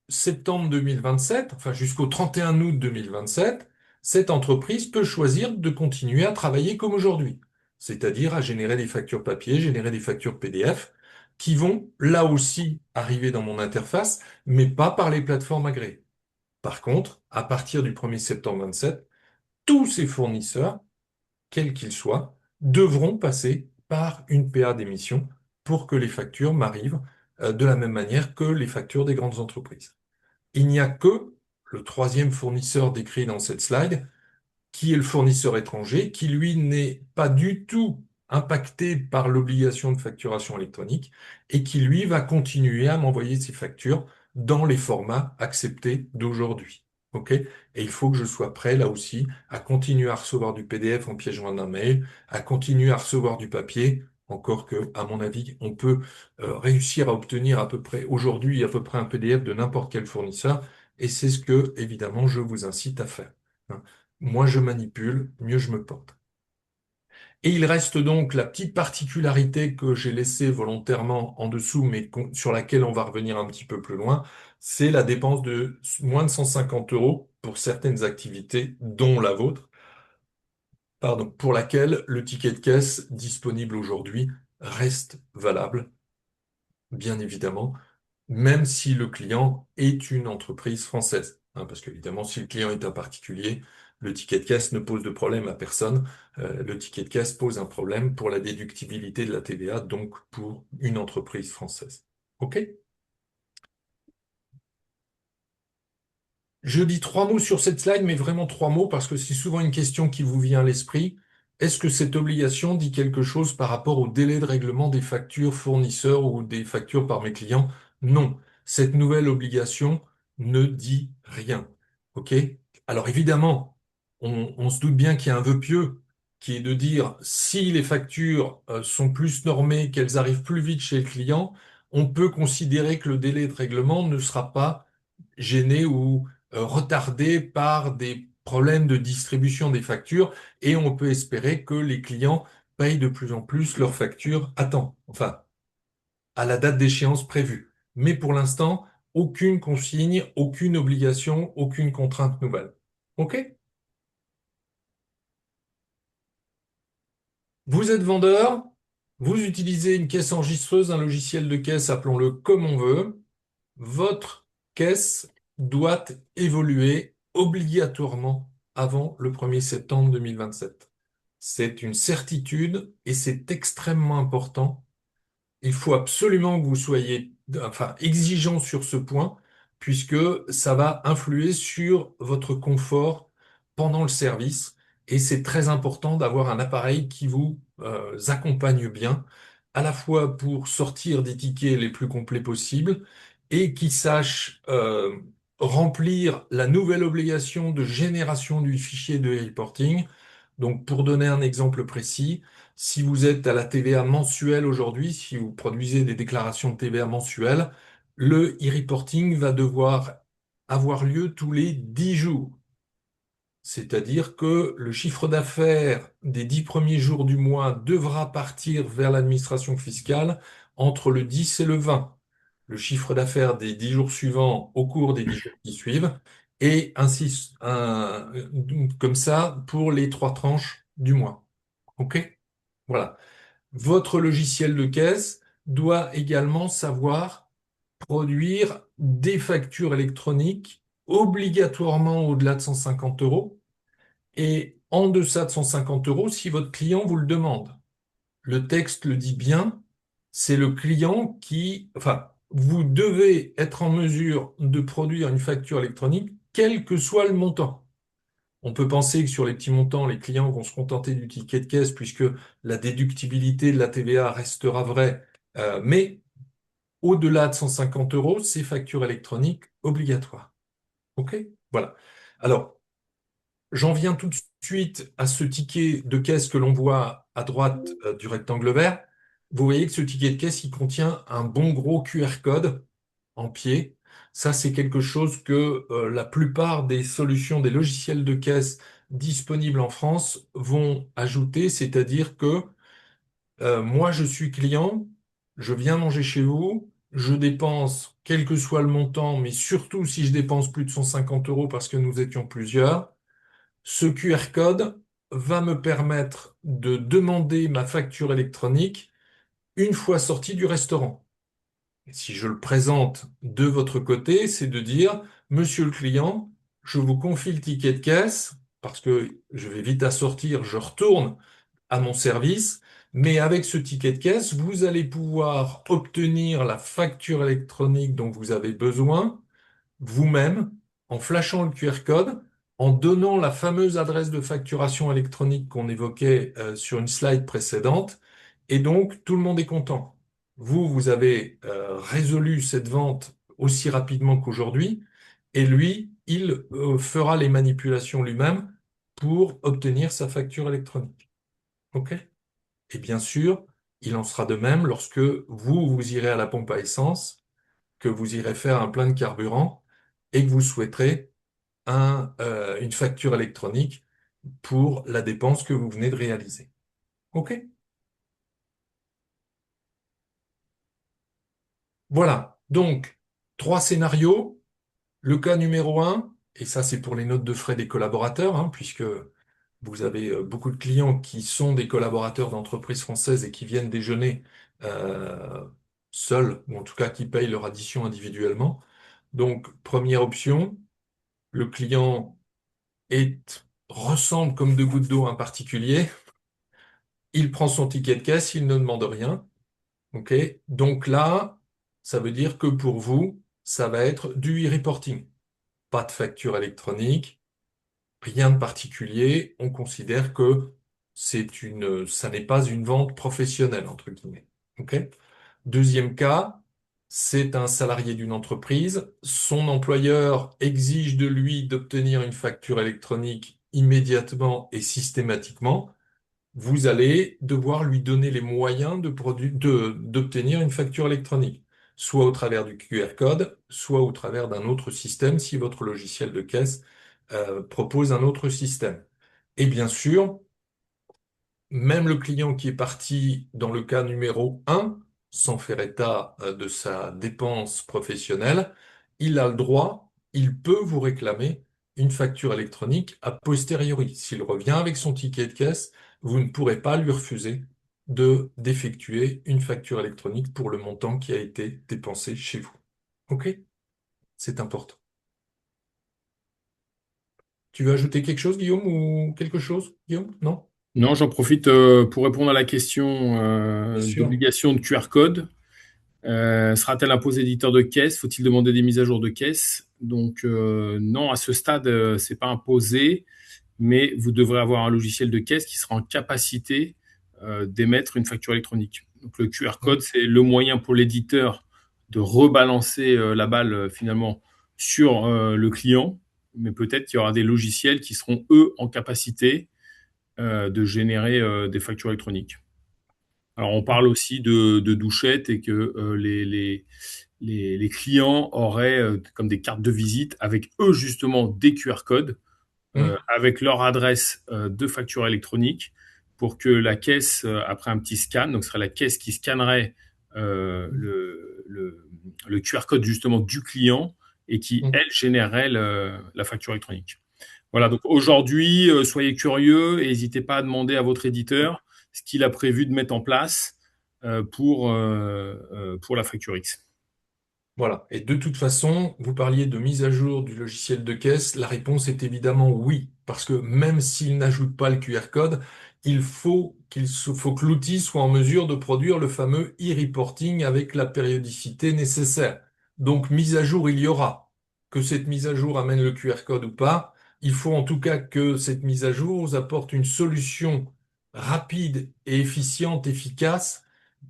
septembre 2027, enfin jusqu'au 31 août 2027, cette entreprise peut choisir de continuer à travailler comme aujourd'hui, c'est-à-dire à générer des factures papier, générer des factures PDF, qui vont là aussi arriver dans mon interface, mais pas par les plateformes agréées. Par contre, à partir du 1er septembre 27, tous ces fournisseurs, quels qu'ils soient, devront passer par une PA d'émission pour que les factures m'arrivent de la même manière que les factures des grandes entreprises. Il n'y a que le troisième fournisseur décrit dans cette slide, qui est le fournisseur étranger, qui lui n'est pas du tout impacté par l'obligation de facturation électronique et qui lui va continuer à m'envoyer ses factures dans les formats acceptés d'aujourd'hui. OK? Et il faut que je sois prêt là aussi à continuer à recevoir du PDF en pièce jointe d'un mail, à continuer à recevoir du papier, encore que, à mon avis, on peut réussir à obtenir à peu près aujourd'hui à peu près un PDF de n'importe quel fournisseur, et c'est ce que, évidemment, je vous incite à faire. Hein. Moins je manipule, mieux je me porte. Et il reste donc la petite particularité que j'ai laissée volontairement en dessous, mais sur laquelle on va revenir un petit peu plus loin, c'est la dépense de moins de 150 euros pour certaines activités, dont la vôtre, pardon, pour laquelle le ticket de caisse disponible aujourd'hui reste valable, bien évidemment, même si le client est une entreprise française. Hein, parce qu'évidemment, si le client est un particulier, le ticket de caisse ne pose de problème à personne. Le ticket de caisse pose un problème pour la déductibilité de la TVA, donc pour une entreprise française. OK? Je dis trois mots sur cette slide, mais vraiment trois mots parce que c'est souvent une question qui vous vient à l'esprit. Est-ce que cette obligation dit quelque chose par rapport au délai de règlement des factures fournisseurs ou des factures par mes clients? Non. Cette nouvelle obligation ne dit rien. OK? Alors évidemment, on se doute bien qu'il y a un vœu pieux qui est de dire si les factures sont plus normées, qu'elles arrivent plus vite chez le client, on peut considérer que le délai de règlement ne sera pas gêné ou retardé par des problèmes de distribution des factures et on peut espérer que les clients payent de plus en plus leurs factures à temps, enfin, à la date d'échéance prévue. Mais pour l'instant, aucune consigne, aucune obligation, aucune contrainte nouvelle. OK? Vous êtes vendeur, vous utilisez une caisse enregistreuse, un logiciel de caisse, appelons-le comme on veut. Votre caisse doit évoluer obligatoirement avant le 1er septembre 2027. C'est une certitude et c'est extrêmement important. Il faut absolument que vous soyez enfin, exigeant sur ce point, puisque ça va influer sur votre confort pendant le service. Et c'est très important d'avoir un appareil qui vous accompagne bien, à la fois pour sortir des tickets les plus complets possibles et qui sache remplir la nouvelle obligation de génération du fichier de reporting. Donc, pour donner un exemple précis, si vous êtes à la TVA mensuelle aujourd'hui, si vous produisez des déclarations de TVA mensuelles, le e-reporting va devoir avoir lieu tous les 10 jours. C'est-à-dire que le chiffre d'affaires des 10 premiers jours du mois devra partir vers l'administration fiscale entre le 10 et le 20. Le chiffre d'affaires des 10 jours suivants au cours des 10 jours qui suivent, et ainsi comme ça pour les trois tranches du mois. OK? Voilà. Votre logiciel de caisse doit également savoir produire des factures électroniques obligatoirement au-delà de 150 euros et en deçà de 150 euros si votre client vous le demande. Le texte le dit bien, c'est le client qui, enfin, vous devez être en mesure de produire une facture électronique quel que soit le montant. On peut penser que sur les petits montants, les clients vont se contenter du ticket de caisse puisque la déductibilité de la TVA restera vraie. Mais au-delà de 150 euros, c'est facture électronique obligatoire. OK? Voilà. Alors, j'en viens tout de suite à ce ticket de caisse que l'on voit à droite du rectangle vert. Vous voyez que ce ticket de caisse, il contient un bon gros QR code en pied. Ça, c'est quelque chose que la plupart des solutions, des logiciels de caisse disponibles en France vont ajouter, c'est-à-dire que moi, je suis client, je viens manger chez vous, je dépense quel que soit le montant, mais surtout si je dépense plus de 150 euros parce que nous étions plusieurs, ce QR code va me permettre de demander ma facture électronique une fois sorti du restaurant. Et si je le présente de votre côté, c'est de dire, Monsieur le client, je vous confie le ticket de caisse parce que je vais vite à sortir, je retourne à mon service, mais avec ce ticket de caisse, vous allez pouvoir obtenir la facture électronique dont vous avez besoin vous-même en flashant le QR code, en donnant la fameuse adresse de facturation électronique qu'on évoquait sur une slide précédente, et donc tout le monde est content. Vous avez résolu cette vente aussi rapidement qu'aujourd'hui, et lui, il fera les manipulations lui-même pour obtenir sa facture électronique. OK? Et bien sûr, il en sera de même lorsque vous irez à la pompe à essence, que vous irez faire un plein de carburant et que vous souhaiterez une facture électronique pour la dépense que vous venez de réaliser. OK? Voilà. Donc, trois scénarios. Le cas numéro un, et ça c'est pour les notes de frais des collaborateurs, hein, puisque vous avez beaucoup de clients qui sont des collaborateurs d'entreprises françaises et qui viennent déjeuner euh, seuls, ou en tout cas qui payent leur addition individuellement. Donc, première option, le client ressemble comme deux gouttes d'eau à un particulier. Il prend son ticket de caisse, il ne demande rien. OK? Donc là, ça veut dire que pour vous, ça va être du e-reporting. Pas de facture électronique, rien de particulier. On considère que ça n'est pas une vente professionnelle, entre guillemets. OK? Deuxième cas, c'est un salarié d'une entreprise. Son employeur exige de lui d'obtenir une facture électronique immédiatement et systématiquement. Vous allez devoir lui donner les moyens d'obtenir une facture électronique, soit au travers du QR code, soit au travers d'un autre système si votre logiciel de caisse propose un autre système. Et bien sûr, même le client qui est parti dans le cas numéro un, sans faire état de sa dépense professionnelle, il a le droit, il peut vous réclamer une facture électronique a posteriori. S'il revient avec son ticket de caisse, vous ne pourrez pas lui refuser d'effectuer une facture électronique pour le montant qui a été dépensé chez vous. OK? C'est important. Tu veux ajouter quelque chose, Guillaume, ou quelque chose, Guillaume? Non? Non, j'en profite pour répondre à la question Bien sûr. d'obligation de QR code. Sera-t-elle imposée éditeur de caisse? Faut-il demander des mises à jour de caisse? Donc non, à ce stade, c'est pas imposé, mais vous devrez avoir un logiciel de caisse qui sera en capacité d'émettre une facture électronique. Donc le QR code, c'est le moyen pour l'éditeur de rebalancer la balle finalement sur le client, mais peut-être qu'il y aura des logiciels qui seront eux en capacité de générer des factures électroniques. Alors, on parle aussi de douchettes et que les clients auraient comme des cartes de visite avec eux justement des QR codes Hum, avec leur adresse de facture électronique pour que la caisse, après un petit scan, donc ce serait la caisse qui scannerait le QR code justement du client et qui, hum. elle, générerait la facture électronique. Voilà, donc aujourd'hui, soyez curieux et n'hésitez pas à demander à votre éditeur ce qu'il a prévu de mettre en place pour la facture X. Voilà. Et de toute façon, vous parliez de mise à jour du logiciel de caisse. La réponse est évidemment oui. Parce que même s'il n'ajoute pas le QR code, faut que l'outil soit en mesure de produire le fameux e-reporting avec la périodicité nécessaire. Donc, mise à jour, il y aura. Que cette mise à jour amène le QR code ou pas, il faut en tout cas que cette mise à jour vous apporte une solution rapide et efficiente, efficace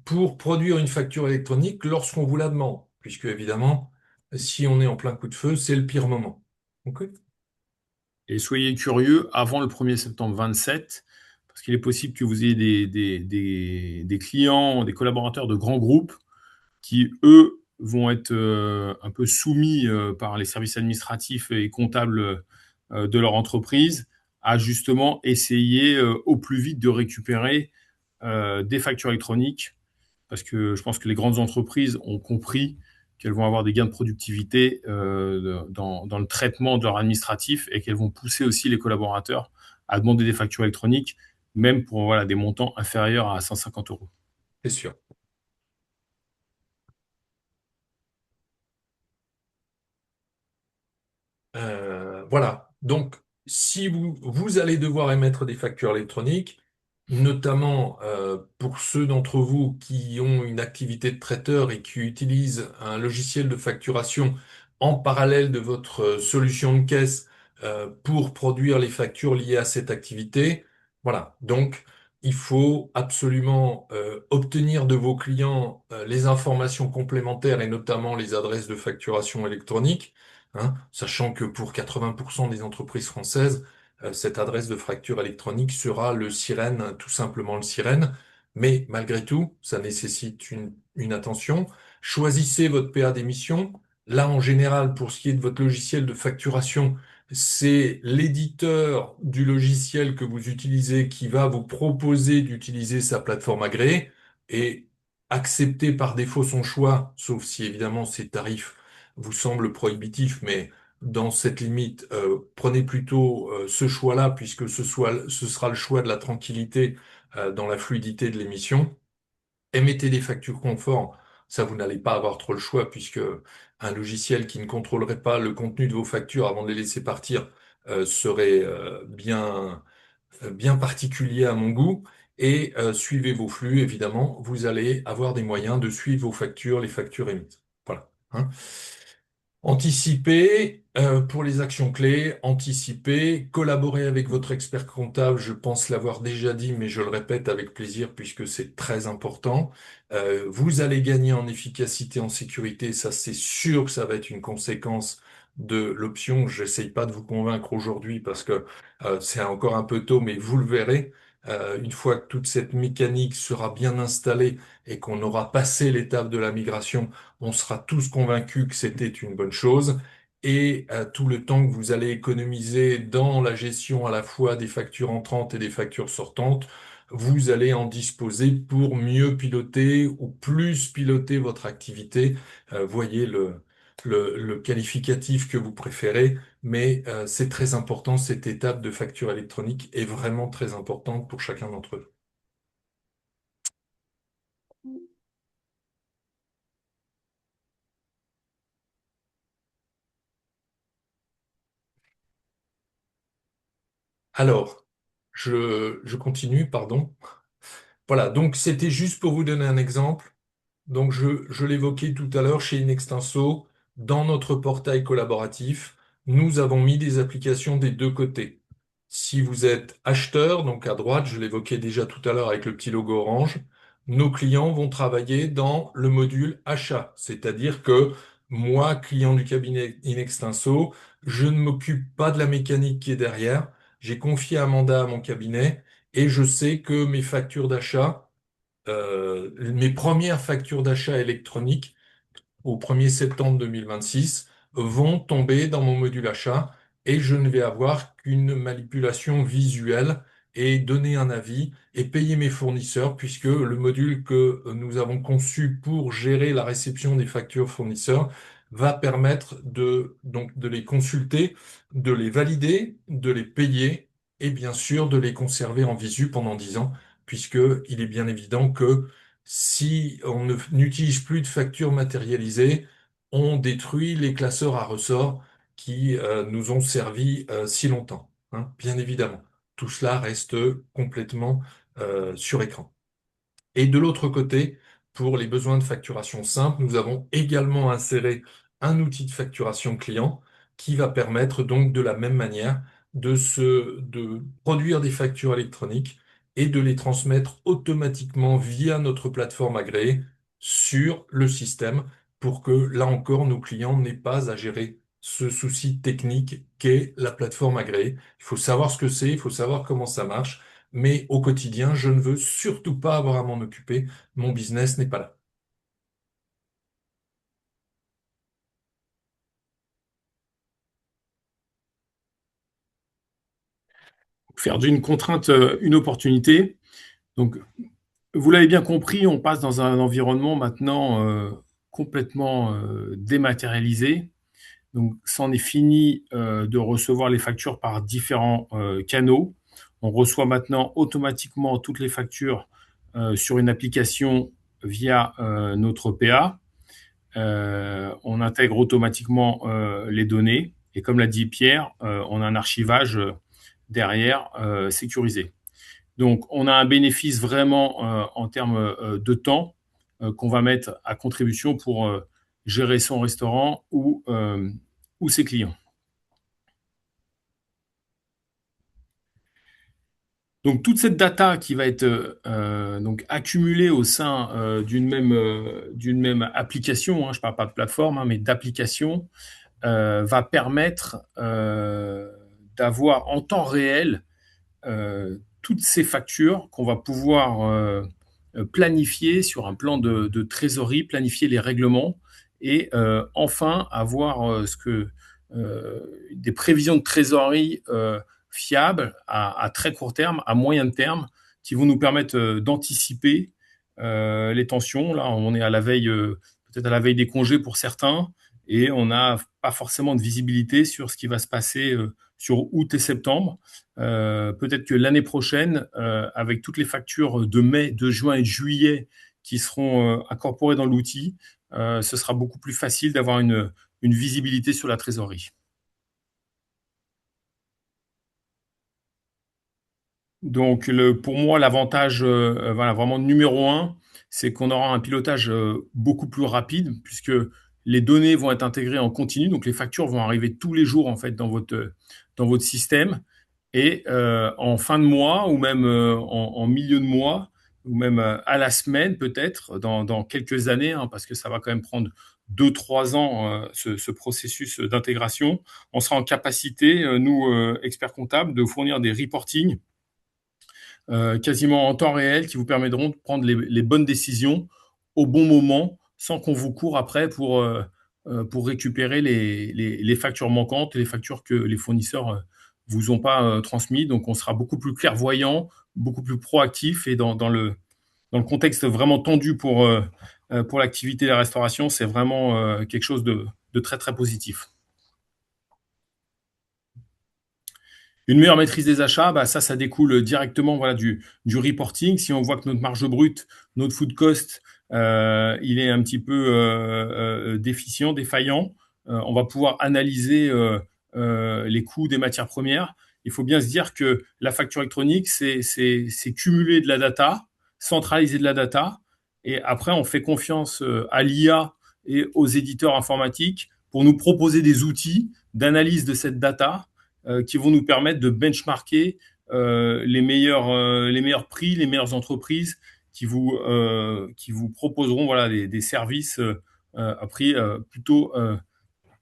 pour produire une facture électronique lorsqu'on vous la demande, puisque évidemment, si on est en plein coup de feu, c'est le pire moment. Ok. Et soyez curieux avant le 1er septembre 27, parce qu'il est possible que vous ayez des clients, des collaborateurs de grands groupes qui, eux, vont être un peu soumis par les services administratifs et comptables de leur entreprise à justement essayer au plus vite de récupérer des factures électroniques, parce que je pense que les grandes entreprises ont compris qu'elles vont avoir des gains de productivité dans le traitement de leur administratif et qu'elles vont pousser aussi les collaborateurs à demander des factures électroniques, même pour voilà, des montants inférieurs à 150 euros. C'est sûr. Voilà. Donc, si vous allez devoir émettre des factures électroniques, notamment pour ceux d'entre vous qui ont une activité de traiteur et qui utilisent un logiciel de facturation en parallèle de votre solution de caisse pour produire les factures liées à cette activité. Voilà. Donc, il faut absolument obtenir de vos clients les informations complémentaires et notamment les adresses de facturation électronique, hein, sachant que pour 80% des entreprises françaises, cette adresse de facture électronique sera le sirène, tout simplement le sirène. Mais malgré tout, ça nécessite une attention. Choisissez votre PA d'émission. Là, en général, pour ce qui est de votre logiciel de facturation, c'est l'éditeur du logiciel que vous utilisez qui va vous proposer d'utiliser sa plateforme agréée et accepter par défaut son choix, sauf si évidemment ces tarifs vous semblent prohibitifs, mais dans cette limite, prenez plutôt ce choix-là puisque ce sera le choix de la tranquillité dans la fluidité de l'émission. Émettez des factures conformes, ça vous n'allez pas avoir trop le choix puisque un logiciel qui ne contrôlerait pas le contenu de vos factures avant de les laisser partir serait bien particulier à mon goût. Et suivez vos flux, évidemment, vous allez avoir des moyens de suivre vos factures, les factures émises. Voilà, hein. Anticiper pour les actions clés, anticiper, collaborer avec votre expert comptable, je pense l'avoir déjà dit, mais je le répète avec plaisir puisque c'est très important. Vous allez gagner en efficacité, en sécurité, ça c'est sûr que ça va être une conséquence de l'option. J'essaye pas de vous convaincre aujourd'hui parce que c'est encore un peu tôt, mais vous le verrez. Une fois que toute cette mécanique sera bien installée et qu'on aura passé l'étape de la migration, on sera tous convaincus que c'était une bonne chose. Et tout le temps que vous allez économiser dans la gestion à la fois des factures entrantes et des factures sortantes, vous allez en disposer pour mieux piloter ou plus piloter votre activité. Voyez le qualificatif que vous préférez, mais c'est très important, cette étape de facture électronique est vraiment très importante pour chacun d'entre eux. Alors, je continue, pardon. Voilà, donc c'était juste pour vous donner un exemple. Donc je l'évoquais tout à l'heure chez Inextenso, dans notre portail collaboratif, nous avons mis des applications des deux côtés. Si vous êtes acheteur, donc à droite, je l'évoquais déjà tout à l'heure avec le petit logo orange, nos clients vont travailler dans le module achat, c'est-à-dire que moi, client du cabinet Inextenso, je ne m'occupe pas de la mécanique qui est derrière, j'ai confié un mandat à mon cabinet et je sais que mes factures d'achat mes premières factures d'achat électroniques au 1er septembre 2026 vont tomber dans mon module achat et je ne vais avoir qu'une manipulation visuelle et donner un avis et payer mes fournisseurs puisque le module que nous avons conçu pour gérer la réception des factures fournisseurs va permettre donc, de les consulter, de les valider, de les payer et bien sûr de les conserver en visu pendant 10 ans puisque il est bien évident que si n'utilise plus de factures matérialisées, on détruit les classeurs à ressort qui nous ont servi si longtemps, hein, bien évidemment. Tout cela reste complètement sur écran. Et de l'autre côté, pour les besoins de facturation simple, nous avons également inséré un outil de facturation client qui va permettre donc de la même manière de produire des factures électroniques et de les transmettre automatiquement via notre plateforme agréée sur le système pour que, là encore, nos clients n'aient pas à gérer ce souci technique qu'est la plateforme agréée. Il faut savoir ce que c'est, il faut savoir comment ça marche, mais au quotidien, je ne veux surtout pas avoir à m'en occuper. Mon business n'est pas là. Faire d'une contrainte une opportunité. Donc, vous l'avez bien compris, on passe dans un environnement maintenant complètement dématérialisé. Donc, c'en est fini de recevoir les factures par différents canaux. On reçoit maintenant automatiquement toutes les factures sur une application via notre PA. On intègre automatiquement les données. Et comme l'a dit Pierre, on a un archivage derrière sécurisé. Donc, on a un bénéfice vraiment en termes de temps qu'on va mettre à contribution pour gérer son restaurant ou ses clients. Donc toute cette data qui va être donc accumulée au sein d'une même application, je ne parle pas de plateforme, mais d'application, va permettre d'avoir en temps réel toutes ces factures qu'on va pouvoir planifier sur un plan de trésorerie, planifier les règlements et enfin avoir des prévisions de trésorerie fiables à très court terme, à moyen terme, qui vont nous permettre d'anticiper les tensions. Là, on est à la veille, peut-être à la veille des congés pour certains, et on n'a pas forcément de visibilité sur ce qui va se passer sur août et septembre. Peut-être que l'année prochaine, avec toutes les factures de mai, de juin et de juillet qui seront incorporées dans l'outil, ce sera beaucoup plus facile d'avoir une visibilité sur la trésorerie. Donc, pour moi, l'avantage voilà, vraiment numéro un, c'est qu'on aura un pilotage beaucoup plus rapide puisque les données vont être intégrées en continu. Donc, les factures vont arriver tous les jours en fait dans votre système. Et en fin de mois ou même en milieu de mois ou même à la semaine peut-être dans quelques années, parce que ça va quand même prendre 2-3 ans ce processus d'intégration, on sera en capacité, nous, experts comptables, de fournir des reportings quasiment en temps réel qui vous permettront de prendre les bonnes décisions au bon moment sans qu'on vous court après pour récupérer les factures manquantes, les factures que les fournisseurs vous ont pas transmis. Donc, on sera beaucoup plus clairvoyant, beaucoup plus proactif et dans le contexte vraiment tendu pour l'activité de la restauration, c'est vraiment quelque chose de très, très positif. Une meilleure maîtrise des achats, ça découle directement voilà, du reporting. Si on voit que notre marge brute, notre food cost, il est un petit peu déficient, défaillant, on va pouvoir analyser les coûts des matières premières. Il faut bien se dire que la facture électronique, c'est cumuler de la data, centraliser de la data, et après, on fait confiance à l'IA et aux éditeurs informatiques pour nous proposer des outils d'analyse de cette data qui vont nous permettre de benchmarker les meilleurs prix, les meilleures entreprises qui vous proposeront voilà, des services à prix plutôt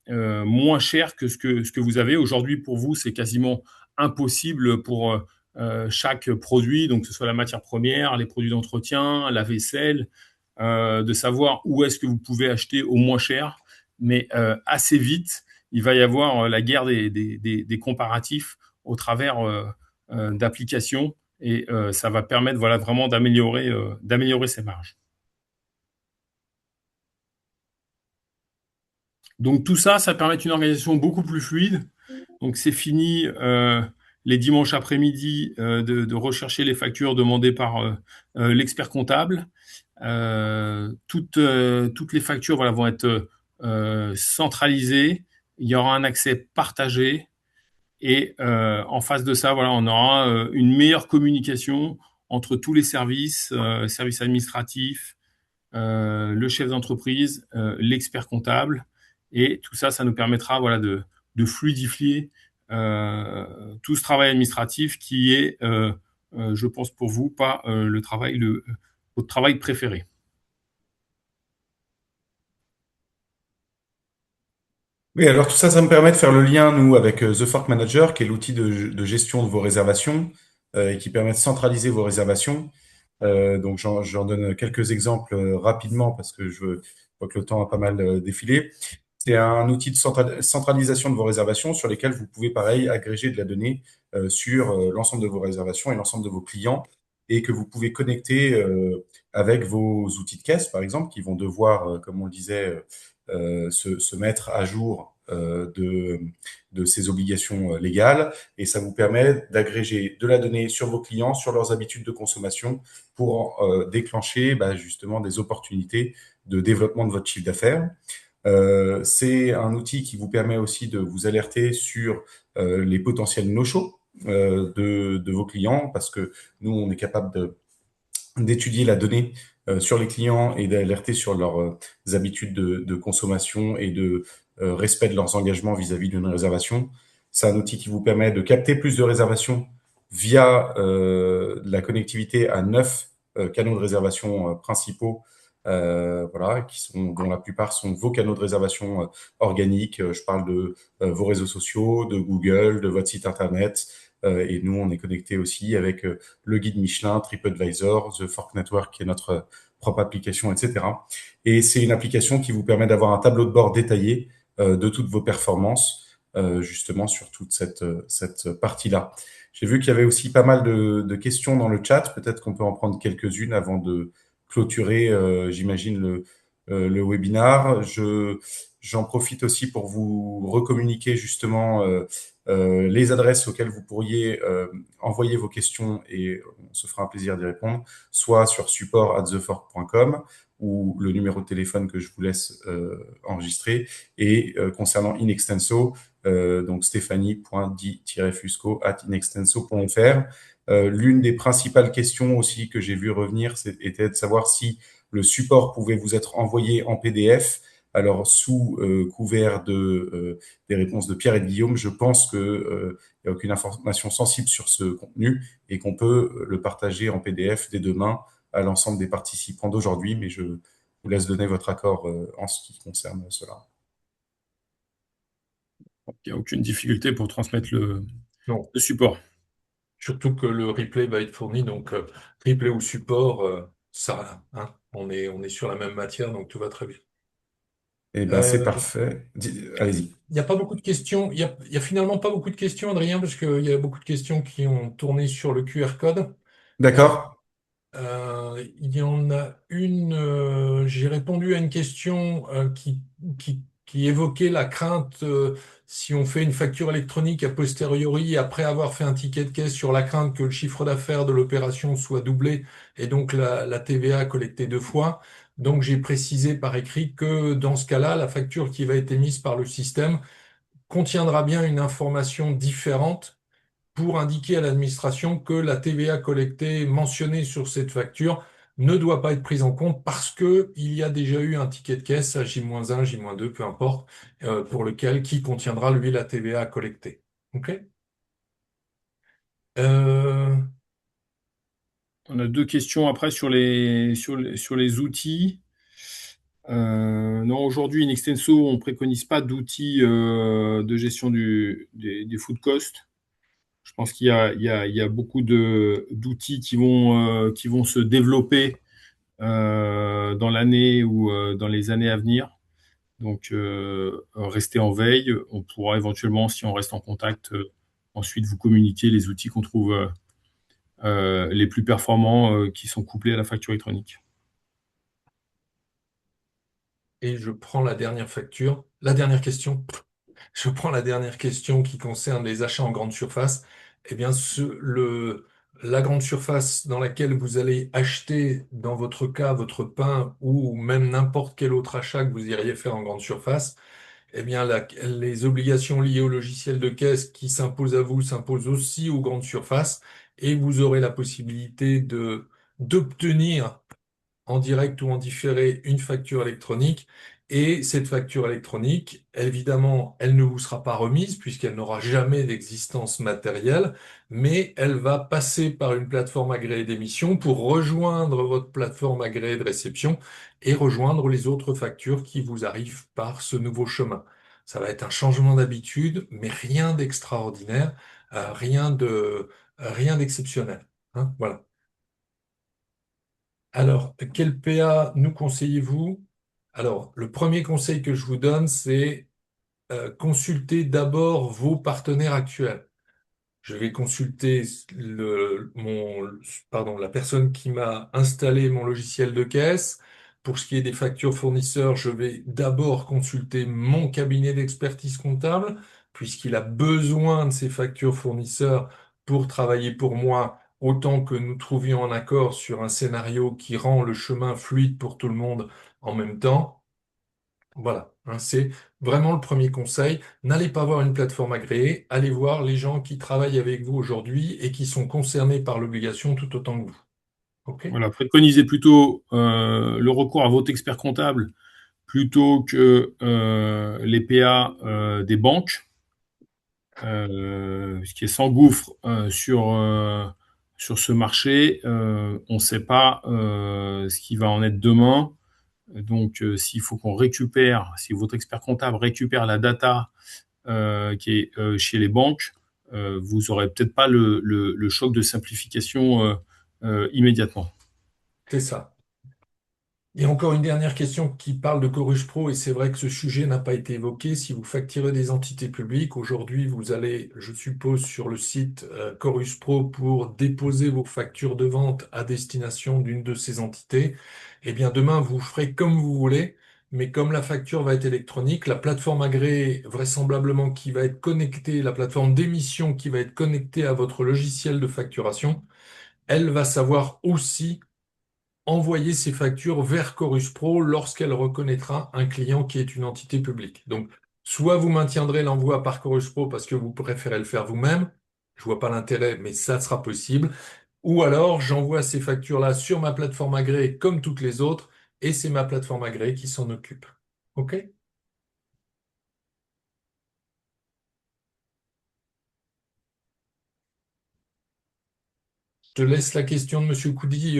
moins cher que ce que vous avez. Aujourd'hui, pour vous, c'est quasiment impossible pour chaque produit, donc que ce soit la matière première, les produits d'entretien, la vaisselle, de savoir où est-ce que vous pouvez acheter au moins cher. Mais assez vite, il va y avoir la guerre des comparatifs au travers d'applications et ça va permettre voilà, vraiment d'améliorer ces marges. Donc tout ça, ça permet une organisation beaucoup plus fluide. Donc c'est fini les dimanches après-midi de rechercher les factures demandées par l'expert comptable. Toutes les factures voilà, vont être centralisées. Il y aura un accès partagé. Et en face de ça, voilà, on aura une meilleure communication entre tous les services, services administratifs, le chef d'entreprise, l'expert comptable. Et tout ça, ça nous permettra voilà, de fluidifier tout ce travail administratif qui est, je pense pour vous, pas votre travail préféré. Oui, alors tout ça, ça me permet de faire le lien, nous, avec The Fork Manager, qui est l'outil de gestion de vos réservations et qui permet de centraliser vos réservations. Donc, j'en donne quelques exemples rapidement parce que je vois que le temps a pas mal défilé. C'est un outil de centralisation de vos réservations sur lesquels vous pouvez, pareil, agréger de la donnée sur l'ensemble de vos réservations et l'ensemble de vos clients et que vous pouvez connecter avec vos outils de caisse, par exemple, qui vont devoir, comme on le disait, se mettre à jour de ces obligations légales. Et ça vous permet d'agréger de la donnée sur vos clients, sur leurs habitudes de consommation pour déclencher justement des opportunités de développement de votre chiffre d'affaires. C'est un outil qui vous permet aussi de vous alerter sur les potentiels no-show de vos clients parce que nous, on est capable d'étudier la donnée sur les clients et d'alerter sur leurs habitudes de consommation et de respect de leurs engagements vis-à-vis d'une réservation. C'est un outil qui vous permet de capter plus de réservations via la connectivité à 9 canaux de réservation principaux, voilà, dont la plupart sont vos canaux de réservation organiques. Je parle de vos réseaux sociaux, de Google, de votre site internet. Et nous, on est connecté aussi avec le guide Michelin, TripAdvisor, The Fork Network, qui est notre propre application, etc. Et c'est une application qui vous permet d'avoir un tableau de bord détaillé de toutes vos performances, justement sur toute cette partie-là. J'ai vu qu'il y avait aussi pas mal de questions dans le chat. Peut-être qu'on peut en prendre quelques-unes avant de clôturer, j'imagine, le webinar. J'en profite aussi pour vous recommuniquer justement les adresses auxquelles vous pourriez envoyer vos questions et on se fera un plaisir d'y répondre, soit sur support@thefork.com ou le numéro de téléphone que je vous laisse enregistrer. Et concernant Inextenso, donc stéphanie.di-fusco@inextenso.fr. L'une des principales questions aussi que j'ai vu revenir, était de savoir si le support pouvait vous être envoyé en PDF. Alors, sous couvert des réponses de Pierre et de Guillaume, je pense qu'il n'y a aucune information sensible sur ce contenu et qu'on peut le partager en PDF dès demain à l'ensemble des participants d'aujourd'hui, mais je vous laisse donner votre accord en ce qui concerne cela. Il n'y a aucune difficulté pour transmettre Non, le support. surtout que le replay va être fourni, donc replay ou support, ça, hein, on est sur la même matière, donc tout va très bien. Eh ben, c'est Euh, parfait. Allez-y. Il n'y a pas beaucoup de questions. Il y a finalement pas beaucoup de questions, Adrien, parce qu'il y a beaucoup de questions qui ont tourné sur le QR code. Euh, D'accord. il y en a une. J'ai répondu à une question qui évoquait la crainte, si on fait une facture électronique a posteriori, après avoir fait un ticket de caisse, sur la crainte que le chiffre d'affaires de l'opération soit doublé et donc la TVA collectée deux fois. Donc j'ai précisé par écrit que dans ce cas-là, la facture qui va être émise par le système contiendra bien une information différente pour indiquer à l'administration que la TVA collectée mentionnée sur cette facture ne doit pas être prise en compte parce que il y a déjà eu un ticket de caisse à J-1, J-2, peu importe, qui contiendra lui la TVA collectée. OK? Euh, On a deux questions après sur les outils. Non, aujourd'hui, in extenso, on ne préconise pas d'outils de gestion des food costs. Je pense qu'il y a beaucoup d'outils qui vont se développer dans l'année ou dans les années à venir. Donc, restez en veille. On pourra éventuellement, si on reste en contact, ensuite vous communiquer les outils qu'on trouve les plus performants qui sont couplés à la facture électronique. et je prends la dernière question. Je prends la dernière question qui concerne les achats en grande surface. Eh bien, la grande surface dans laquelle vous allez acheter, dans votre cas, votre pain ou même n'importe quel autre achat que vous iriez faire en grande surface, eh bien, les obligations liées au logiciel de caisse qui s'imposent à vous s'imposent aussi aux grandes surfaces et vous aurez la possibilité d'obtenir en direct ou en différé une facture électronique. Et cette facture électronique, évidemment, elle ne vous sera pas remise puisqu'elle n'aura jamais d'existence matérielle, mais elle va passer par une plateforme agréée d'émission pour rejoindre votre plateforme agréée de réception et rejoindre les autres factures qui vous arrivent par ce nouveau chemin. Ça va être un changement d'habitude, mais rien d'extraordinaire, rien d'exceptionnel. Hein, voilà. Alors, quel PA nous conseillez-vous? Alors, le premier conseil que je vous donne, c'est consulter d'abord vos partenaires actuels. Je vais consulter la personne qui m'a installé mon logiciel de caisse. Pour ce qui est des factures fournisseurs, je vais d'abord consulter mon cabinet d'expertise comptable, puisqu'il a besoin de ces factures fournisseurs pour travailler pour moi, autant que nous trouvions un accord sur un scénario qui rend le chemin fluide pour tout le monde en même temps. Voilà, hein, c'est vraiment le premier conseil. N'allez pas voir une plateforme agréée, allez voir les gens qui travaillent avec vous aujourd'hui et qui sont concernés par l'obligation tout autant que vous. OK? Voilà, préconisez plutôt le recours à votre expert comptable plutôt que les PA des banques, ce qui est sans gouffre sur ce marché. On ne sait pas ce qui va en être demain. Donc, s'il faut qu'on récupère, si votre expert comptable récupère la data qui est chez les banques, vous aurez peut-être pas le choc de simplification immédiatement. C'est ça. Et encore une dernière question qui parle de Chorus Pro, et c'est vrai que ce sujet n'a pas été évoqué. Si vous facturez des entités publiques, aujourd'hui, vous allez, je suppose, sur le site Chorus Pro pour déposer vos factures de vente à destination d'une de ces entités. Eh bien, demain, vous ferez comme vous voulez, mais comme la facture va être électronique, la plateforme agréée, vraisemblablement qui va être connectée, la plateforme d'émission qui va être connectée à votre logiciel de facturation, elle va savoir aussi envoyer ces factures vers Chorus Pro lorsqu'elle reconnaîtra un client qui est une entité publique. Donc, soit vous maintiendrez l'envoi par Chorus Pro parce que vous préférez le faire vous-même, je vois pas l'intérêt, mais ça sera possible, ou alors j'envoie ces factures-là sur ma plateforme agréée comme toutes les autres, et c'est ma plateforme agréée qui s'en occupe. OK? Je te laisse la question de Monsieur Coudy,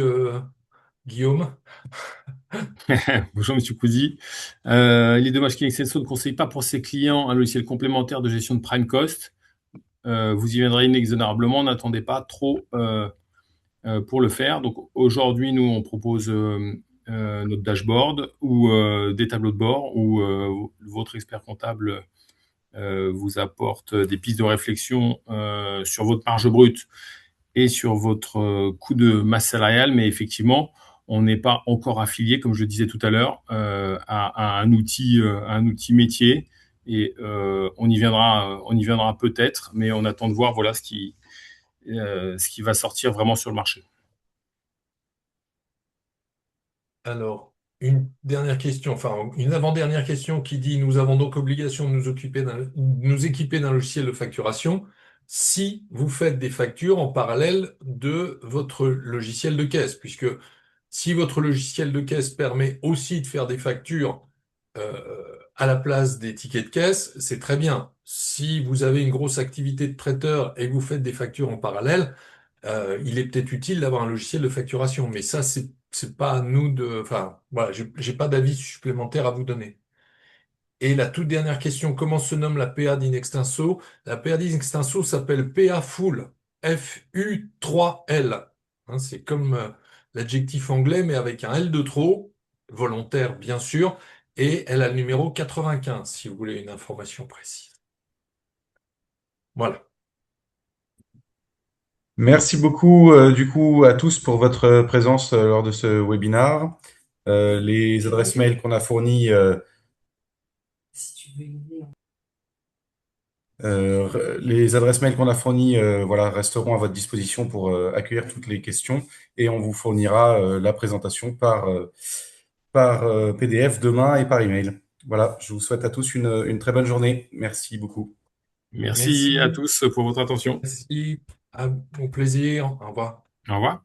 Guillaume. Bonjour Monsieur Cousy. Il est dommage qu'Inexcelso ne conseille pas pour ses clients un logiciel complémentaire de gestion de prime cost. Vous y viendrez inexorablement, n'attendez pas trop pour le faire. Donc aujourd'hui, nous, on propose notre dashboard ou des tableaux de bord où votre expert comptable vous apporte des pistes de réflexion sur votre marge brute et sur votre coût de masse salariale, mais effectivement, on n'est pas encore affilié, comme je le disais tout à l'heure, à un outil métier. Et on y viendra peut-être, mais on attend de voir voilà ce qui va sortir vraiment sur le marché. Alors, une dernière question, enfin une avant-dernière question qui dit, nous avons donc obligation de nous équiper d'un logiciel de facturation si vous faites des factures en parallèle de votre logiciel de caisse, puisque si votre logiciel de caisse permet aussi de faire des factures à la place des tickets de caisse, c'est très bien. Si vous avez une grosse activité de traiteur et que vous faites des factures en parallèle, il est peut-être utile d'avoir un logiciel de facturation, mais ça, c'est pas à nous de. Enfin, voilà, j'ai pas d'avis supplémentaire à vous donner. Et la toute dernière question, comment se nomme la PA d'Inextinso? La PA d'Inextinso s'appelle PA Full, FU3L. Hein, c'est comme l'adjectif anglais, mais avec un L de trop, volontaire bien sûr, et elle a le numéro 95, si vous voulez une information précise. Voilà. Merci beaucoup, du coup, à tous pour votre présence lors de ce webinar. Les adresses mail qu'on a fournies, les adresses mail qu'on a fournies, voilà, resteront à votre disposition pour accueillir toutes les questions et on vous fournira la présentation par PDF demain et par email. Voilà, je vous souhaite à tous une très bonne journée. Merci beaucoup. Merci à Merci. tous pour votre attention. Merci. Au plaisir. Au revoir. Au revoir.